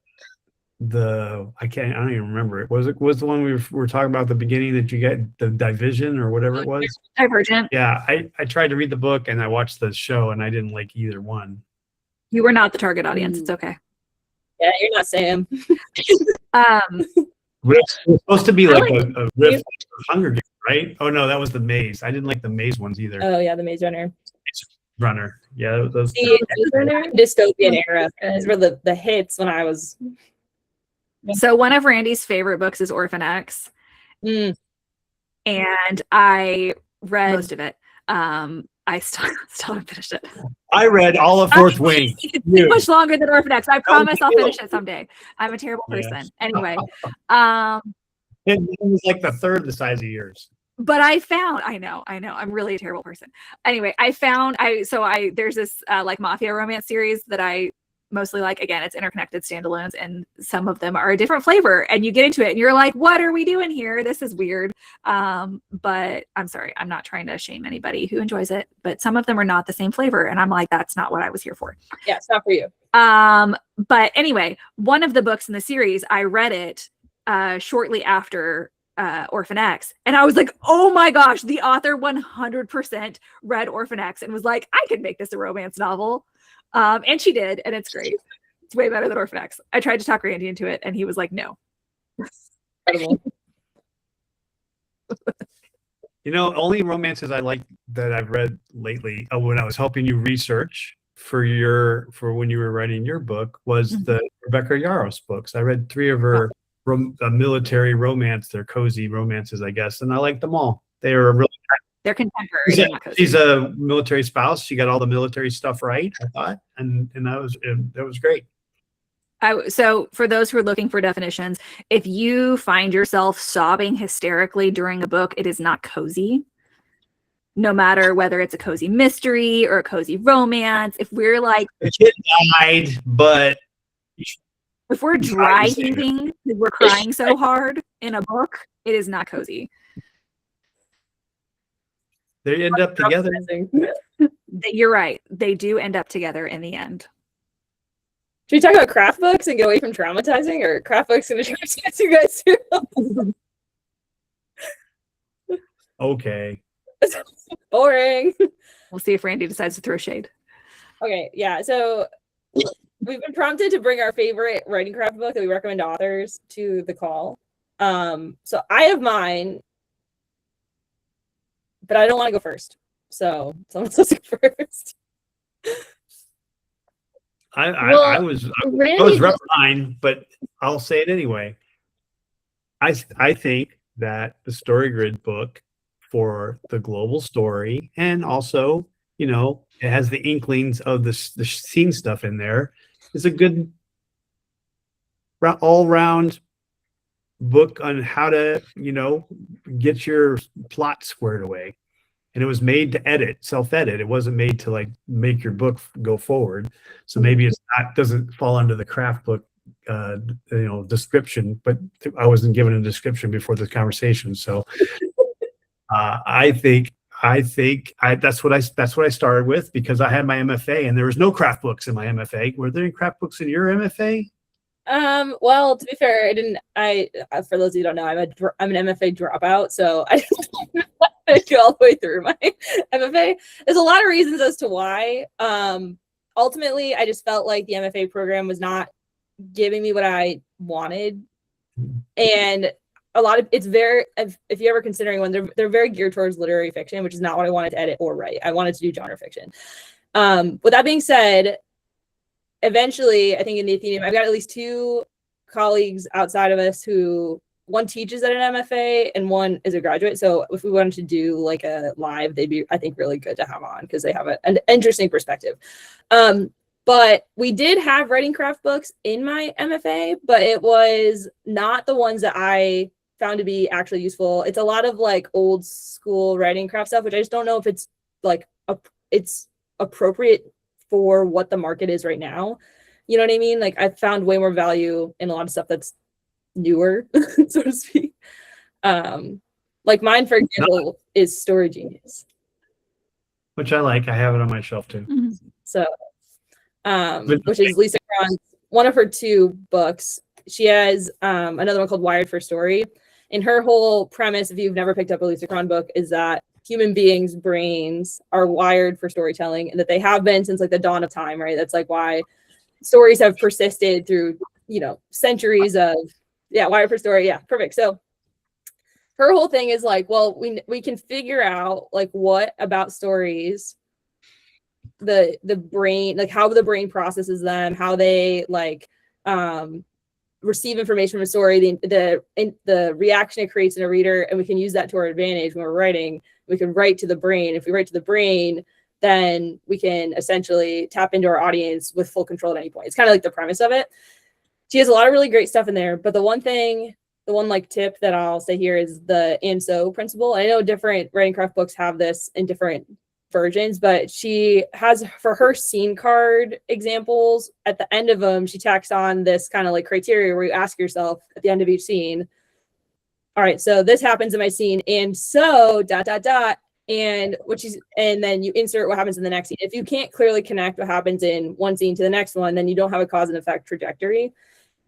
I don't even remember it. Was the one we were talking about at the beginning that you get the division or whatever it was? Divergent. Yeah, I tried to read the book and I watched the show and I didn't like either one. You were not the target audience. It's okay. Yeah, you're not Sam. It's supposed to be I like like a riff of Hunger Games, right? Oh no, that was the Maze. I didn't like the Maze ones either. Oh yeah, the Maze Runner. Runner. Yeah, those. The Runner? dystopian era. These were the hits when I was. So one of Randy's favorite books is Orphan X, Mm. and I read most of it. I still haven't finished it. I read all of Fourth Wing. It's too much longer than Orphan X. I promise I'll you. finish it someday. I'm a terrible Yeah. person. Anyway, It was like the third the size of yours. but I know, I'm really a terrible person. Anyway, there's this like mafia romance series that I mostly like. Again, it's interconnected standalones, and some of them are a different flavor, and you get into it and you're like, what are we doing here? This is weird. But I'm sorry, I'm not trying to shame anybody who enjoys it, but some of them are not the same flavor, and I'm like, that's not what I was here for. Yeah, it's not for you. But anyway, one of the books in the series, I read it shortly after Orphan X, and I was like, oh my gosh, the author 100% read Orphan X and was like, I could make this a romance novel. And she did, and it's great. It's way better than Orphan X. I tried to talk Randy into it, and he was like, no. Incredible. You know, only romances I like that I've read lately, when I was helping you research for when you were writing your book, was the Rebecca Yarros books. I read 3 of her military romance. They're cozy romances, I guess, and I like them all. They are really. They're contemporary. They're not cozy. She's a military spouse. She got all the military stuff right, I thought, and that was great. So for those who are looking for definitions, if you find yourself sobbing hysterically during a book, it is not cozy. No matter whether it's a cozy mystery or a cozy romance, if we're like, The kid died, but if we're dry heaving because we're crying so hard in a book, it is not cozy. they end up together. You're right. They do end up together in the end. Should we talk about craft books and get away from traumatizing, or craft books and traumatize you guys too? Okay. Boring. We'll see if Randy decides to throw shade. Okay, yeah. So we've been prompted to bring our favorite writing craft book that we recommend to authors to the call. So I have mine, but I don't want to go first. So someone's supposed to go first. I was rep mine, but I'll say it anyway. I think that the Story Grid book, for the global story, and also, you know, it has the inklings of the scene stuff in there, is a good all-round book on how to, you know, get your plot squared away. And it was made to self-edit. It wasn't made to like make your book go forward. So maybe doesn't fall under the craft book, description. But I wasn't given a description before this conversation, so I think that's what I started with, because I had my MFA and there was no craft books in my MFA. Were there any craft books in your MFA? Well, to be fair, for those of you who don't know, I'm an MFA dropout, so I didn't go all the way through my MFA. There's a lot of reasons as to why. Ultimately, I just felt like the MFA program was not giving me what I wanted, and if you're ever considering one, they're very geared towards literary fiction, which is not what I wanted to edit or write. I wanted to do genre fiction. With that being said, eventually, I think in the Athenaeum, I've got at least 2 colleagues outside of us who, one teaches at an MFA and one is a graduate. So if we wanted to do like a live, they'd be, I think, really good to have on because they have an interesting perspective. But we did have writing craft books in my MFA, but it was not the ones that I found to be actually useful. It's a lot of like old school writing craft stuff, which I just don't know if it's like it's appropriate for what the market is right now. You know what I mean? Like I found way more value in a lot of stuff that's newer, so to speak. Like mine, for example, is Story Genius. Which I like. I have it on my shelf too. Mhm. So, which is Lisa Cron's one of her 2 books. She has another one called Wired for Story. And her whole premise, if you've never picked up a Lisa Cron book, is that human beings' brains are wired for storytelling, and that they have been since like the dawn of time, right? That's like why stories have persisted through, centuries of, wired for story. Yeah, perfect. So her whole thing is like, well, we can figure out like what about stories, the brain, like how the brain processes them, how they like receive information from a story, the reaction it creates in a reader, and we can use that to our advantage when we're writing. We can write to the brain. If we write to the brain, then we can essentially tap into our audience with full control at any point. It's kind of like the premise of it. She has a lot of really great stuff in there, but the one like tip that I'll say here is the and so principle. I know different writing craft books have this in different versions, but she has, for her scene card examples, at the end of them, she tacks on this kind of like criteria where you ask yourself at the end of each scene, all right, so this happens in my scene, and so ... and then you insert what happens in the next scene. If you can't clearly connect what happens in one scene to the next one, then you don't have a cause and effect trajectory.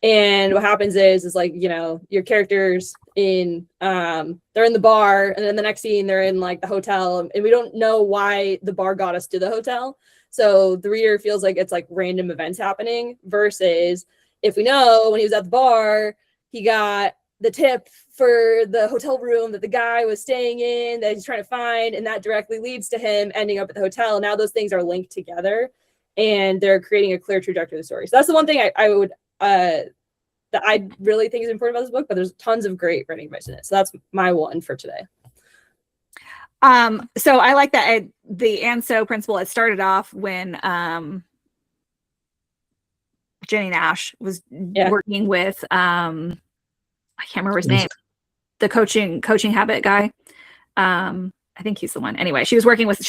And what happens is like, your characters they're in the bar, and then the next scene they're in like the hotel, and we don't know why the bar got us to the hotel. So the reader feels like it's like random events happening, versus if we know when he was at the bar, he got the tip for the hotel room that the guy was staying in that he's trying to find, and that directly leads to him ending up at the hotel. Now those things are linked together, and they're creating a clear trajectory of the story. So that's the one thing I would that I really think is important about this book, but there's tons of great writing advice in it. So that's my one for today. So I like that the and so principle. It started off when Jenny Nash was working with I can't remember his name, the coaching habit guy. I think he's the one. Anyway, she was working with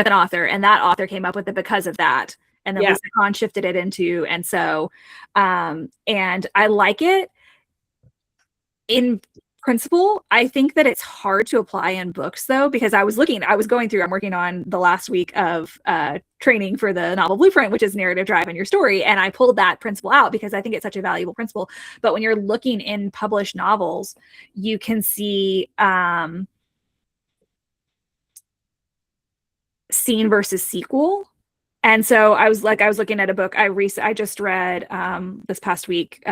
an author, and that author came up with it because of that. And then Lisa Cron shifted it into, and so, and I like it in principle. I think that it's hard to apply in books though, because I'm working on the last week of training for the novel blueprint, which is narrative drive in your story. And I pulled that principle out because I think it's such a valuable principle. But when you're looking in published novels, you can see scene versus sequel. And so I was looking at a book I just read this past week,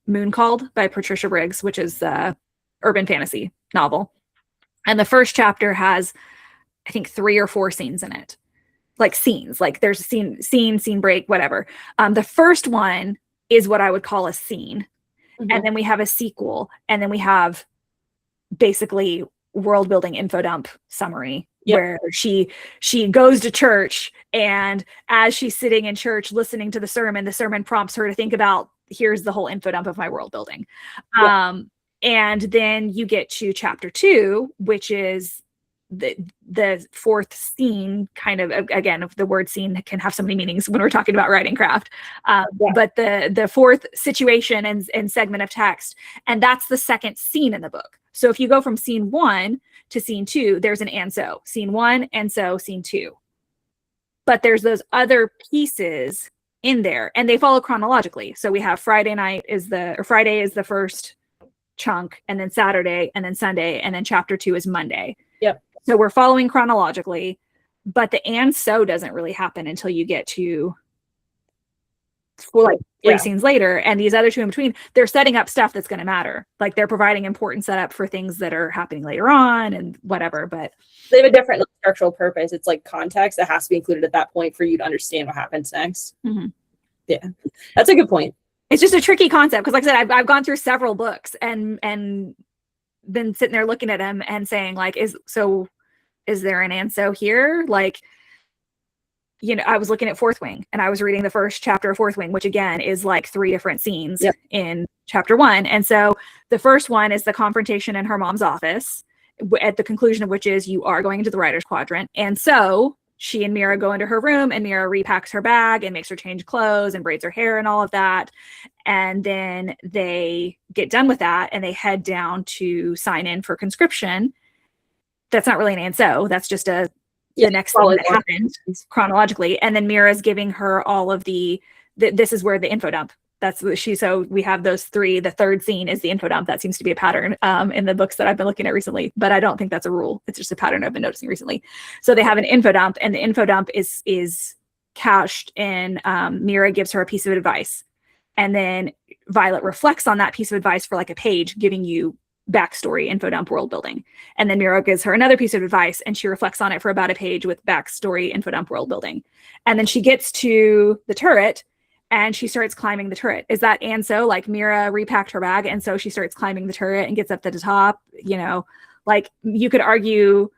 Moon Called by Patricia Briggs, which is a urban fantasy novel. And the first chapter has, I think, 3 or 4 scenes in it. Like scenes, like there's a scene break, whatever. The first one is what I would call a scene. Mm-hmm. And then we have a sequel, and then we have basically world building info dump summary. Yep. Where she goes to church, and as she's sitting in church listening to the sermon prompts her to think about, here's the whole info dump of my world building. Yep. And then you get to chapter 2, which is the fourth scene, kind of, again, the word scene can have so many meanings when we're talking about writing craft. But the fourth situation and segment of text, and that's the second scene in the book. So if you go from scene 1 to scene 2, there's an and so. Scene 1, and so scene 2. But there's those other pieces in there, and they follow chronologically. So we have Friday is the first chunk, and then Saturday, and then Sunday, and then chapter 2 is Monday. Yep. So we're following chronologically, but the and so doesn't really happen until you get to like 3 scenes later, and these other 2 in between, they're setting up stuff that's going to matter. Like they're providing important setup for things that are happening later on and whatever, but they have a different structural purpose. It's like context that has to be included at that point for you to understand what happens next. Mm-hmm. Yeah, that's a good point. It's just a tricky concept because, like I said, I've gone through several books and been sitting there looking at them and saying, like, is there an and so here? Like, you know, I was looking at Fourth Wing, and I was reading the first chapter of Fourth Wing, which again is like 3 different scenes in chapter 1. And so the first one is the confrontation in her mom's office, at the conclusion of which is you are going into the writer's quadrant. And so she and Mira go into her room, and Mira repacks her bag and makes her change clothes and braids her hair and all of that. And then they get done with that and they head down to sign in for conscription. That's not really an and so. That's just the next thing that happened chronologically. And then Mira's giving her all of this is where the info dump. That's what so we have those three. The third scene is the info dump. That seems to be a pattern in the books that I've been looking at recently, but I don't think that's a rule. It's just a pattern I've been noticing recently. So they have an info dump, and the info dump is couched in Mira gives her a piece of advice. And then Violet reflects on that piece of advice for like a page, giving you backstory, info dump, world building. And then Mira gives her another piece of advice, and she reflects on it for about a page with backstory, info dump, world building. And then she gets to the turret, and she starts climbing the turret. Is that and so? Like Mira repacked her bag, and so she starts climbing the turret and gets up to the top. You know, like you could argue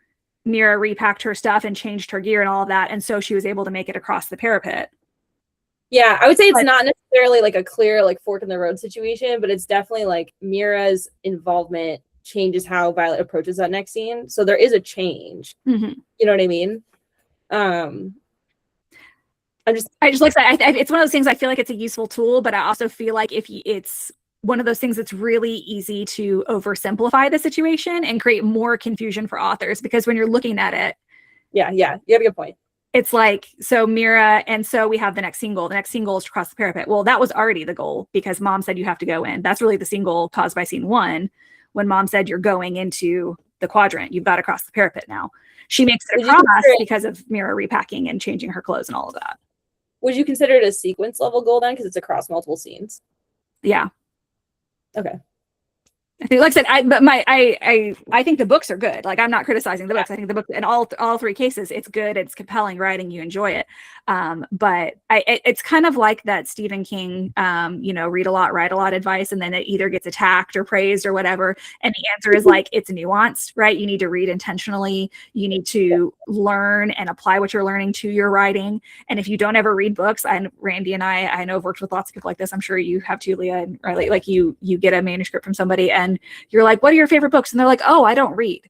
Mira repacked her stuff and changed her gear and all of that, and so she was able to make it across the parapet. Yeah, I would say it's not necessarily like a clear like fork in the road situation, but it's definitely like Mira's involvement changes how Violet approaches that next scene. So there is a change. Mm-hmm. You know what I mean? I just like that. It's one of those things. I feel like it's a useful tool, but I also feel like it's one of those things that's really easy to oversimplify the situation and create more confusion for authors, because when you're looking at it, yeah, you have a good point. It's like, so Mira, and so we have the next scene goal. The next scene goal is to cross the parapet. Well, that was already the goal because Mom said you have to go in. That's really the scene goal caused by scene 1, when Mom said you're going into the quadrant. You've got to cross the parapet now. She makes it across because of Mira repacking and changing her clothes and all of that. Would you consider it a sequence level goal then, because it's across multiple scenes? Yeah. Okay. I think, like I said, I think the books are good. Like, I'm not criticizing the books. I think the book in all three cases, it's good. It's compelling writing. You enjoy it. But it's kind of like that Stephen King, read a lot, write a lot advice, and then it either gets attacked or praised or whatever. And the answer is like, it's nuanced, right? You need to read intentionally. You need to learn and apply what you're learning to your writing. And if you don't ever read books, and Randy and I know I've worked with lots of people like this. I'm sure you have too, Leah, and Riley. Like you get a manuscript from somebody and you're like, what are your favorite books? And they're like, oh, I don't read.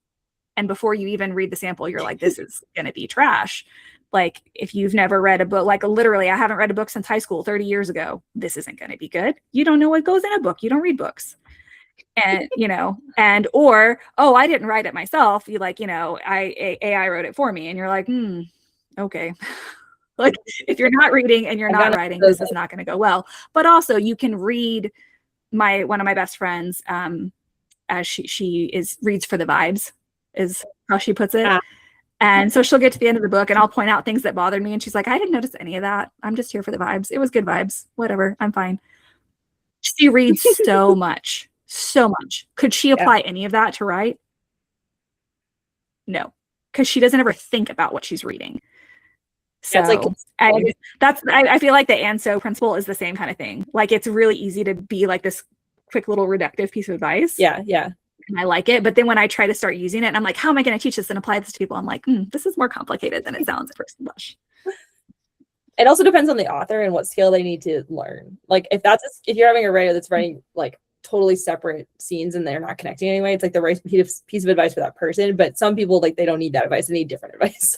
And before you even read the sample, you're like, this is going to be trash. Like, if you've never read a book, like literally, I haven't read a book since high school 30 years ago. This isn't going to be good. You don't know what goes in a book. You don't read books. And, or, oh, I didn't write it myself. You like, AI wrote it for me. And you're like, okay. Like, if you're not reading and you're not writing, this is not going to go well. But also you can read one of my best friends, as she reads for the vibes, is how she puts it. And so she'll get to the end of the book and I'll point out things that bothered me. And she's like, I didn't notice any of that. I'm just here for the vibes. It was good vibes. Whatever. I'm fine. She reads so much. Could she apply any of that to write? No, because she doesn't ever think about what she's reading. So I feel like the and so principle is the same kind of thing. Like, it's really easy to be like this quick little reductive piece of advice. Yeah. And I like it. But then when I try to start using it, and I'm like, how am I going to teach this and apply this to people? I'm like, this is more complicated than it sounds at first blush. It also depends on the author and what skill they need to learn. Like, if you're having a writer that's writing like totally separate scenes and they're not connecting anyway, it's like the right piece of advice for that person. But some people, like, they don't need that advice. They need different advice.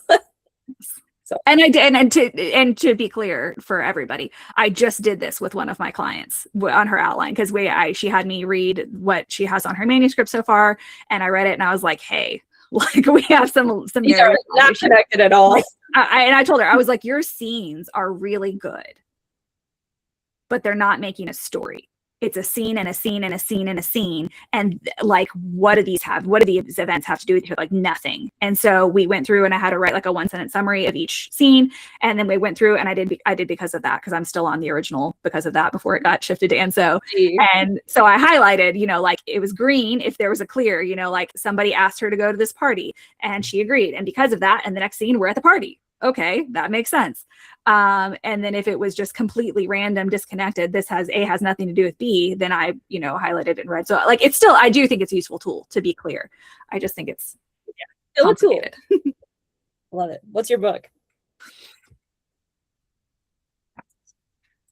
So, and to be clear for everybody, I just did this with one of my clients on her outline, because she had me read what she has on her manuscript so far, and I read it and I was like, hey, like, we have some these are not connected at all. Like, and I told her, I was like, your scenes are really good, but they're not making a story. It's a scene and a scene and a scene and a scene. And like, what do these have? What do these events have to do with each other? Like, nothing. And so we went through and I had to write like a 1-sentence summary of each scene. And then we went through and I did because of that, because I'm still on the original because of that before it got shifted to Anso. And so I highlighted, like, it was green if there was a clear, like somebody asked her to go to this party and she agreed. And because of that, and the next scene, we're at the party. Okay, that makes sense. And then if it was just completely random, disconnected, this has nothing to do with B, then I, highlighted it in red. So like, it's still, I do think it's a useful tool, to be clear. I just think it's still a tool. complicated. Love it. What's your book?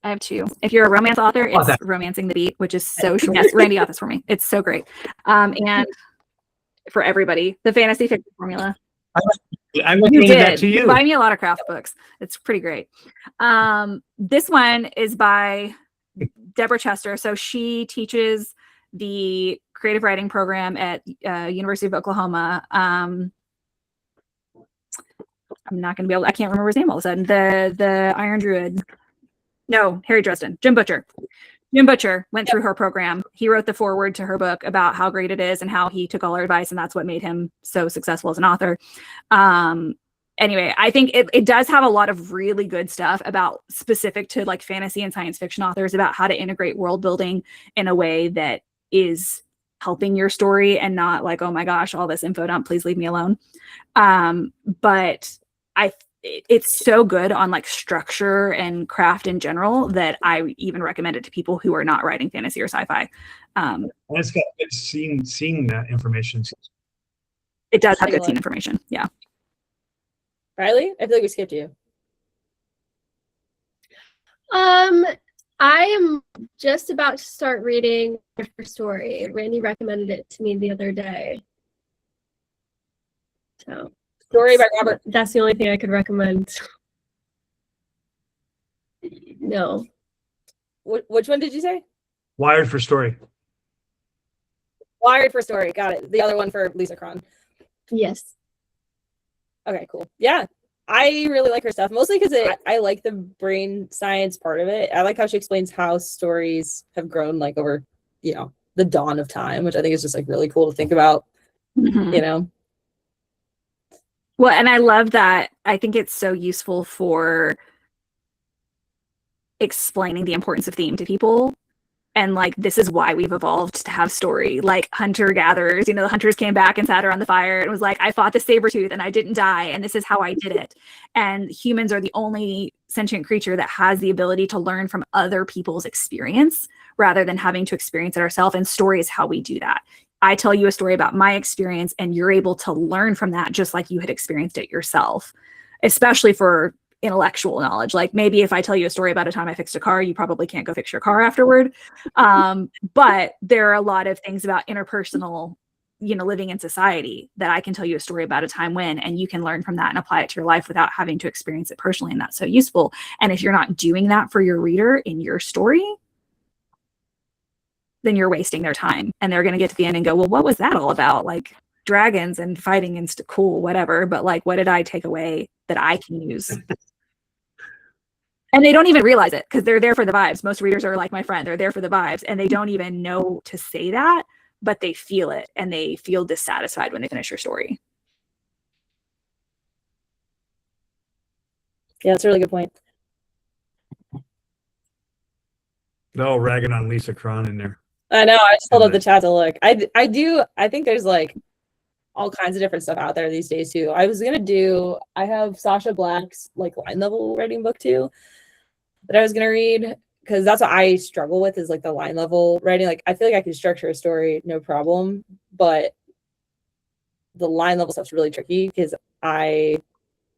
I have 2. If you're a romance author, it's Romancing the Beat, which is so short. Yes, Randy got this for me. It's so great. And for everybody, the fantasy fiction formula. I You recommended that did. to You you. buy me a lot of craft books. It's pretty great. This one is by Deborah Chester. So she teaches the creative writing program at University of Oklahoma. I'm not going to be able. I can't remember his name all of a sudden. The Iron Druid. No, Harry Dresden. Jim Butcher. Jim Butcher went through her program. He wrote the foreword to her book about how great it is and how he took all her advice, and that's what made him so successful as an author. Anyway, I think it does have a lot of really good stuff about specific to like fantasy and science fiction authors about how to integrate world building in a way that is helping your story and not like, oh my gosh, all this info dump, please leave me alone. But it's so good on like structure and craft in general that I even recommend it to people who are not writing fantasy or sci-fi. And it's got good seeing that information. It does have Take a good scene look. information. Yeah. Riley, I feel like we skipped you. I am just about to start reading her story. Randy recommended it to me the other day. So Story by Robert. that's the only thing I could recommend. No. Which one did you say? Wired for Story. Wired for Story. Got it. The other one for Lisa Cron. Yes. Okay, cool. Yeah. I really like her stuff, mostly because I like the brain science part of it. I like how she explains how stories have grown like over, the dawn of time, which I think is just like really cool to think about, Mhm. Well, and I love that. I think it's so useful for explaining the importance of theme to people. And like, this is why we've evolved to have story. Like hunter-gatherers, the hunters came back and sat around the fire and was like, I fought the saber-tooth and I didn't die. And this is how I did it. And humans are the only sentient creature that has the ability to learn from other people's experience rather than having to experience it ourselves. And story is how we do that. I tell you a story about my experience and you're able to learn from that just like you had experienced it yourself, especially for intellectual knowledge. Like maybe if I tell you a story about a time I fixed a car, you probably can't go fix your car afterward. But there are a lot of things about interpersonal, living in society that I can tell you a story about a time when, and you can learn from that and apply it to your life without having to experience it personally. And that's so useful. And if you're not doing that for your reader in your story, then you're wasting their time and they're going to get to the end and go, well, what was that all about? Like dragons and fighting and cool, whatever. But like, what did I take away that I can use? And they don't even realize it because they're there for the vibes. Most readers are like my friend. They're there for the vibes and they don't even know to say that, but they feel it and they feel dissatisfied when they finish your story. Yeah, that's a really good point. No ragging on Lisa Cron in there. I know. I just pulled up the chat to look. I think there's like all kinds of different stuff out there these days too. I have Sasha Black's like line level writing book too that I was gonna read because that's what I struggle with is like the line level writing. Like I feel like I can structure a story no problem, but the line level stuff's really tricky because I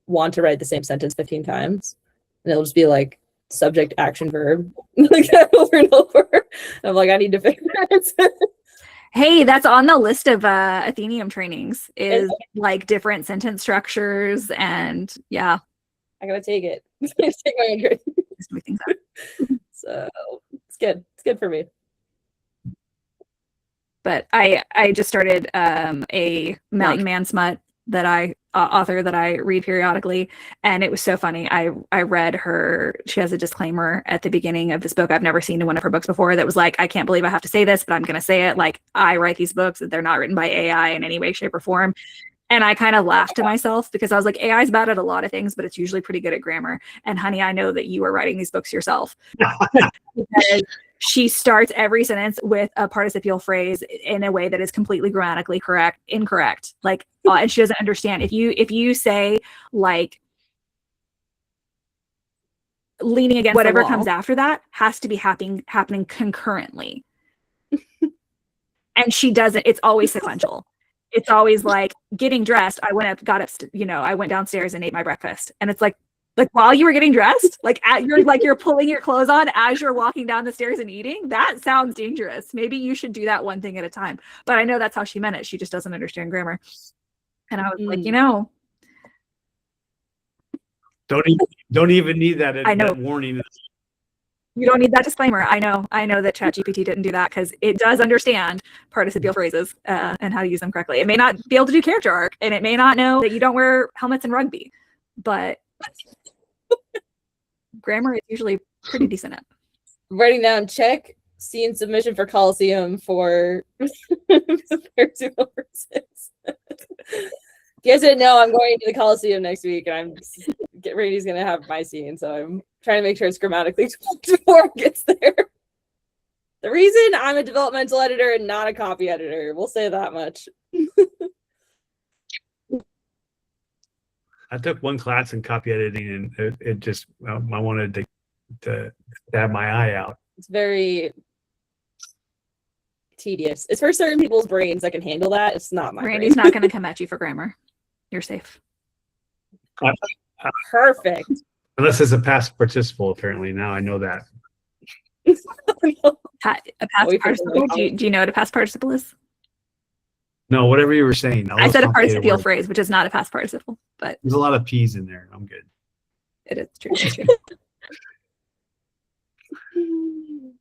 want to write the same sentence 15 times and it'll just be like subject, action, verb, like over and over. I'm like, I need to fix that. Hey, that's on the list of Athenaeum trainings is like different sentence structures and yeah. I gotta take it. Take my own grade. So it's good. It's good for me. But I just started a Mountain Man smut that I author that I read periodically, and it was so funny. I read her. She has a disclaimer at the beginning of this book. I've never seen in one of her books before that was like, I can't believe I have to say this, but I'm going to say it. Like I write these books that they're not written by AI in any way, shape, or form. And I kind of laughed to myself because I was like, AI is bad at a lot of things, but it's usually pretty good at grammar. And honey, I know that you are writing these books yourself. Because she starts every sentence with a participial phrase in a way that is completely grammatically incorrect. Like, and she doesn't understand. If you say like leaning against whatever comes after that has to be happening concurrently. And she doesn't. It's always sequential. It's always like getting dressed. I went downstairs and ate my breakfast. And it's like while you were getting dressed, you're pulling your clothes on as you're walking down the stairs and eating. That sounds dangerous. Maybe you should do that one thing at a time. But I know that's how she meant it. She just doesn't understand grammar. And I was like, Don't even need that, I know. that warning. You don't need that disclaimer. I know that ChatGPT didn't do that because it does understand participial phrases and how to use them correctly. It may not be able to do character arc, and it may not know that you don't wear helmets in rugby, but grammar is usually pretty decent at. Writing down check scene submission for Coliseum for participial phrases. You guys didn't know I'm going to the Coliseum next week, and Randy's gonna have my scene, so I'm trying to make sure it's grammatically correct before it gets there. The reason I'm a developmental editor and not a copy editor, we'll say that much. I took one class in copy editing, and it just I wanted to stab my eye out. It's very tedious. It's for certain people's brains that can handle that. It's not my Randy's brain. not going to come at you for grammar. You're safe. Perfect. Unless it's a past participle, apparently. Now I know that. A past Wait for participle. somebody. Do you know what a past participle is? No, whatever you were saying. all I those said a complicated participial words. phrase, which is not a past participle, but There's a lot of P's in there. I'm good. it is true. It's true.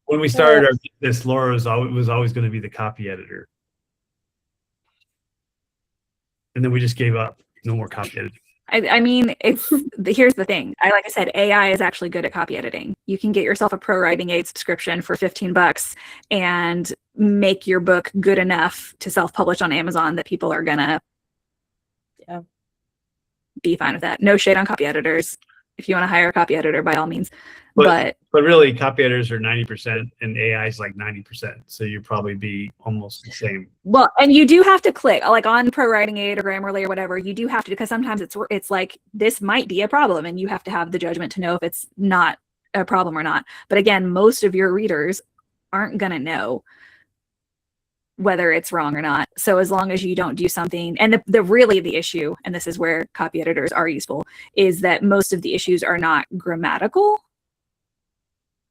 When we started our business, Laura was always going to be the copy editor. And then we just gave up. No more copy editing. I mean, here's the thing. Like I said, AI is actually good at copy editing. You can get yourself a pro writing aid subscription for $15 and make your book good enough to self-publish on Amazon that people are gonna be fine with that. No shade on copy editors. If you want to hire a copy editor, by all means. But really, copy editors are 90% and AI is like 90%. So you'd probably be almost the same. well, and you do have to click like on Pro Writing Aid or Grammarly or whatever. You do have to, because sometimes it's like this might be a problem, and you have to have the judgment to know if it's not a problem or not. But again, most of your readers aren't gonna know whether it's wrong or not. So as long as you don't do something, and the issue, and this is where copy editors are useful, is that most of the issues are not grammatical.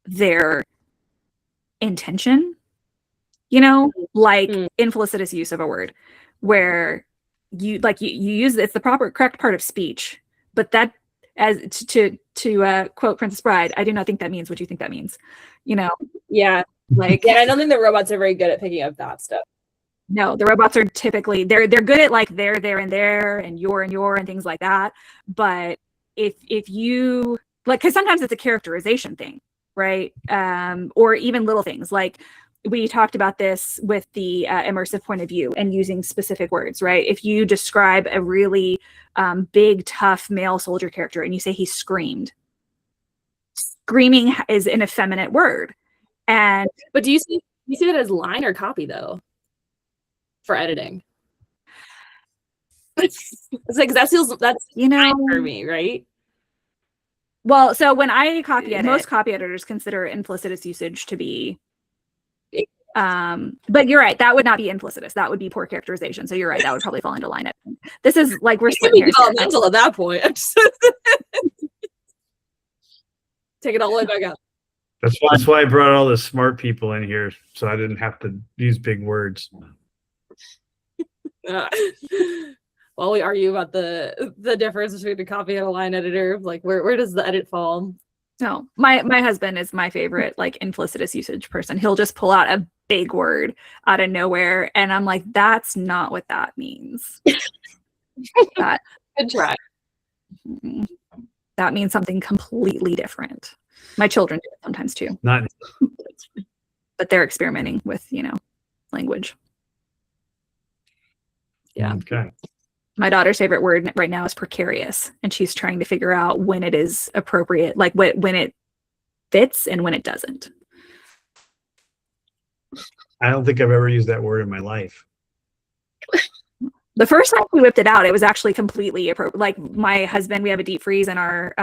Their intention, like infelicitous use of a word, where you use it's the correct part of speech, but that, as to quote Princess Bride, I do not think that means what you think that means. Yeah. Like, Yeah, I don't think the robots are very good at picking up that stuff. no, the robots are typically they're good at like there and your and things like that. But if you like, because sometimes it's a characterization thing, right? Or even little things like we talked about this with the immersive point of view and using specific words, right? If you describe a really big, tough male soldier character and you say he screamed, screaming is an effeminate word. But do you see that as line or copy though? For editing. It's like that's fine for me, right? Well, so when I copy edit, most copy editors consider implicitous usage to be but you're right, that would not be implicitous. That would be poor characterization. So you're right, that would probably fall into line editing. This is like we're splitting hairs here. Developmental at that point. Take it all the way back up. That's why I brought all the smart people in here, so I didn't have to use big words. While we argue about the difference between a copy and a line editor, like where does the edit fall? No, my husband is my favorite like implicitous usage person. He'll just pull out a big word out of nowhere, and I'm like, that's not what that means. Good try. That means something completely different. My children do it sometimes too. Not But they're experimenting with, language. Yeah. okay. My daughter's favorite word right now is precarious, and she's trying to figure out when it is appropriate, like when it fits and when it doesn't. I don't think I've ever used that word in my life. The first time we whipped it out, it was actually completely appropriate. Like my husband, we have a deep freeze in our,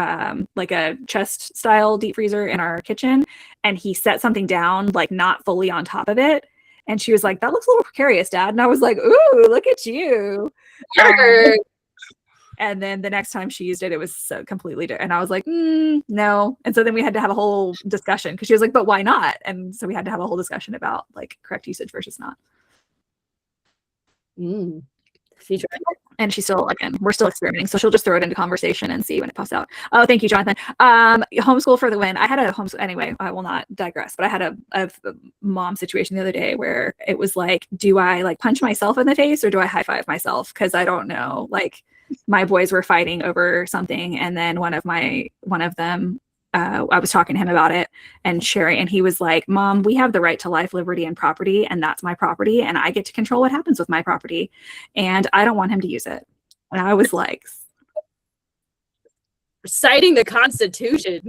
like a chest style deep freezer in our kitchen. And he set something down, like not fully on top of it. And she was like, that looks a little precarious, Dad. And I was like, ooh, look at you. And then the next time she used it, it was so completely different. And I was like, no. And so then we had to have a whole discussion because she was like, but why not? And so we had to have a whole discussion about like correct usage versus not. Feature. And she's still, again, we're still experimenting. So she'll just throw it into conversation and see when it pops out. Oh, thank you, Jonathan. Homeschool for the win. I had a homeschool. Anyway, I will not digress, but I had a mom situation the other day where it was like, do I like punch myself in the face or do I high five myself? Because I don't know. Like my boys were fighting over something. And then one of them, I was talking to him about it and sharing, and he was like, Mom, we have the right to life, liberty, and property, and that's my property, and I get to control what happens with my property, and I don't want him to use it. And I was like, Reciting the Constitution.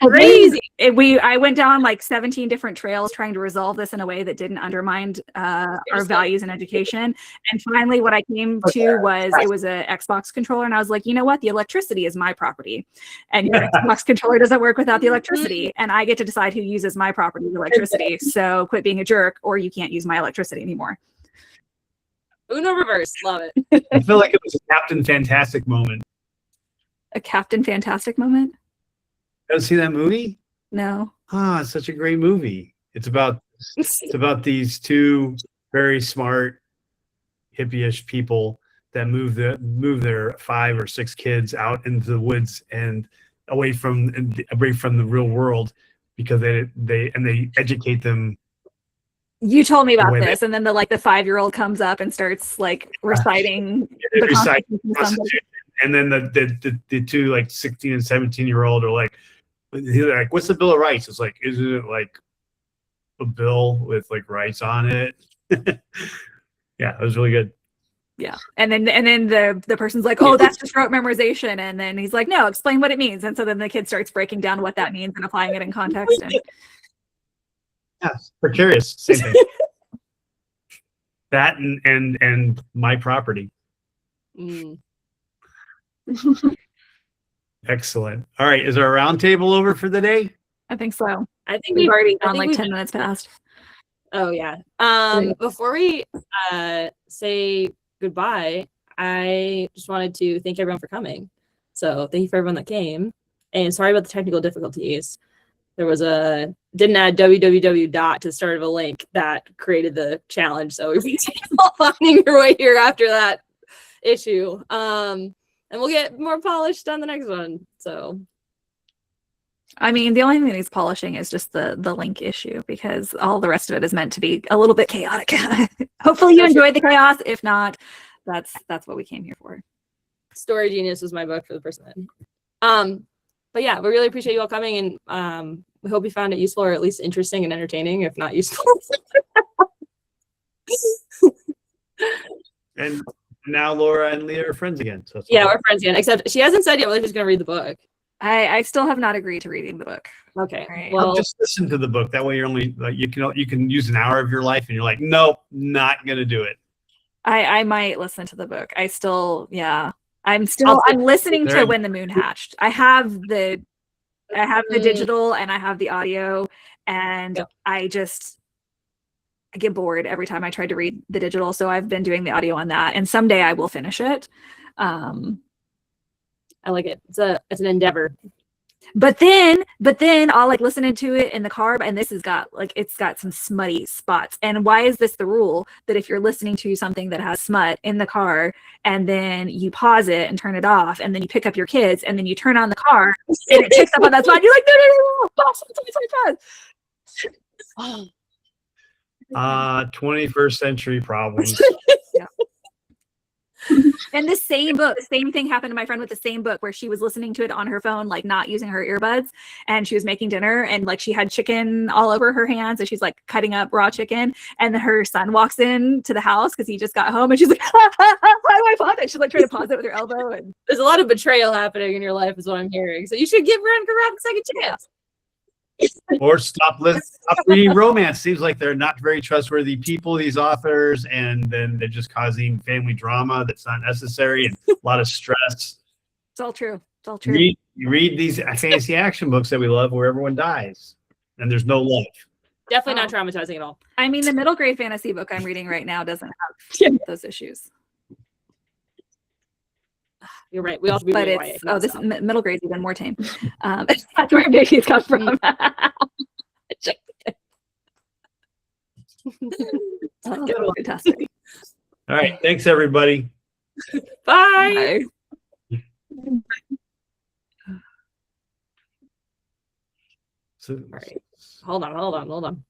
Crazy. I went down like 17 different trails trying to resolve this in a way that didn't undermine our values in education. And finally, what I came to was it was an Xbox controller. And I was like, you know what? The electricity is my property. And your Xbox controller doesn't work without the electricity. And I get to decide who uses my property, the electricity. So quit being a jerk or you can't use my electricity anymore. Uno reverse. Love it. I feel like it was a Captain Fantastic moment. A Captain Fantastic moment? You ever see that movie? No. It's such a great movie. It's about these two very smart hippie-ish people that move their 5 or 6 kids out into the woods and away from the real world because they educate them. You told me about this, and then the 5-year-old comes up and starts like reciting the Constitution. And then the two like 16 and 17-year-old are like, what's the Bill of Rights? It's like, isn't it like a bill with like rights on it? Yeah, it was really good. Yeah. And then the person's like, oh, that's just rote memorization. And then he's like, no, explain what it means. And so then the kid starts breaking down what that means and applying it in context. And yeah, precarious. Same thing. That and my property. Mm. Excellent. All right. Is our roundtable over for the day? I think so. I think We've already I gone think like we've- 10 minutes past. Oh yeah. Before we say goodbye, I just wanted to thank everyone for coming. So thank you for everyone that came. And sorry about the technical difficulties. There was didn't add www dot to the start of a link that created the challenge. So we've been finding your way here after that issue. And we'll get more polished on the next one. So I mean, the only thing that needs polishing is just the link issue because all the rest of it is meant to be a little bit chaotic. Hopefully you enjoyed the chaos. If not, that's what we came here for. Story Genius was my book for the person. But yeah, we really appreciate you all coming, and we hope you found it useful or at least interesting and entertaining, if not useful. And now Laura and Leah are friends again. So Yeah, we're friends again. Except she hasn't said yet whether she's going to read the book. I still have not agreed to reading the book. Okay. Right. Well, just listen to the book. That way, you're only like you can use an hour of your life, and you're like, nope, not gonna do it. I might listen to the book. I'm listening to When the Moon Hatched. I have the digital and I have the audio, and I get bored every time I try to read the digital. So I've been doing the audio on that, and someday I will finish it. I like it. It's an endeavor. But then I'll like listen to it in the car, and this has got it's got some smutty spots. And why is this the rule that if you're listening to something that has smut in the car and then you pause it and turn it off and then you pick up your kids and then you turn on the car and it picks up on that spot, you're like, no. 21st century problems. Yeah. And the same thing happened to my friend with the same book where she was listening to it on her phone, like not using her earbuds, and she was making dinner and like she had chicken all over her hands and she's like cutting up raw chicken, and then her son walks in to the house because he just got home and she's like, how do I pause it? She's like trying to pause it with her elbow. And There's a lot of betrayal happening in your life is what I'm hearing. So you should give Veronica Robb a second chance. Or stop reading romance. Seems like they're not very trustworthy people, these authors, and then they're just causing family drama that's not necessary and a lot of stress. it's all true. It's all true. You read these fantasy action books that we love where everyone dies and there's no love. Definitely not traumatizing at all. I mean, the middle grade fantasy book I'm reading right now doesn't have those issues. You're right. We all should be But reading it's YA, this so. middle grade's even more tame. That's where babies come from. Oh, fantastic. All right. Thanks, everybody. Bye. Bye. So, All right. Hold on.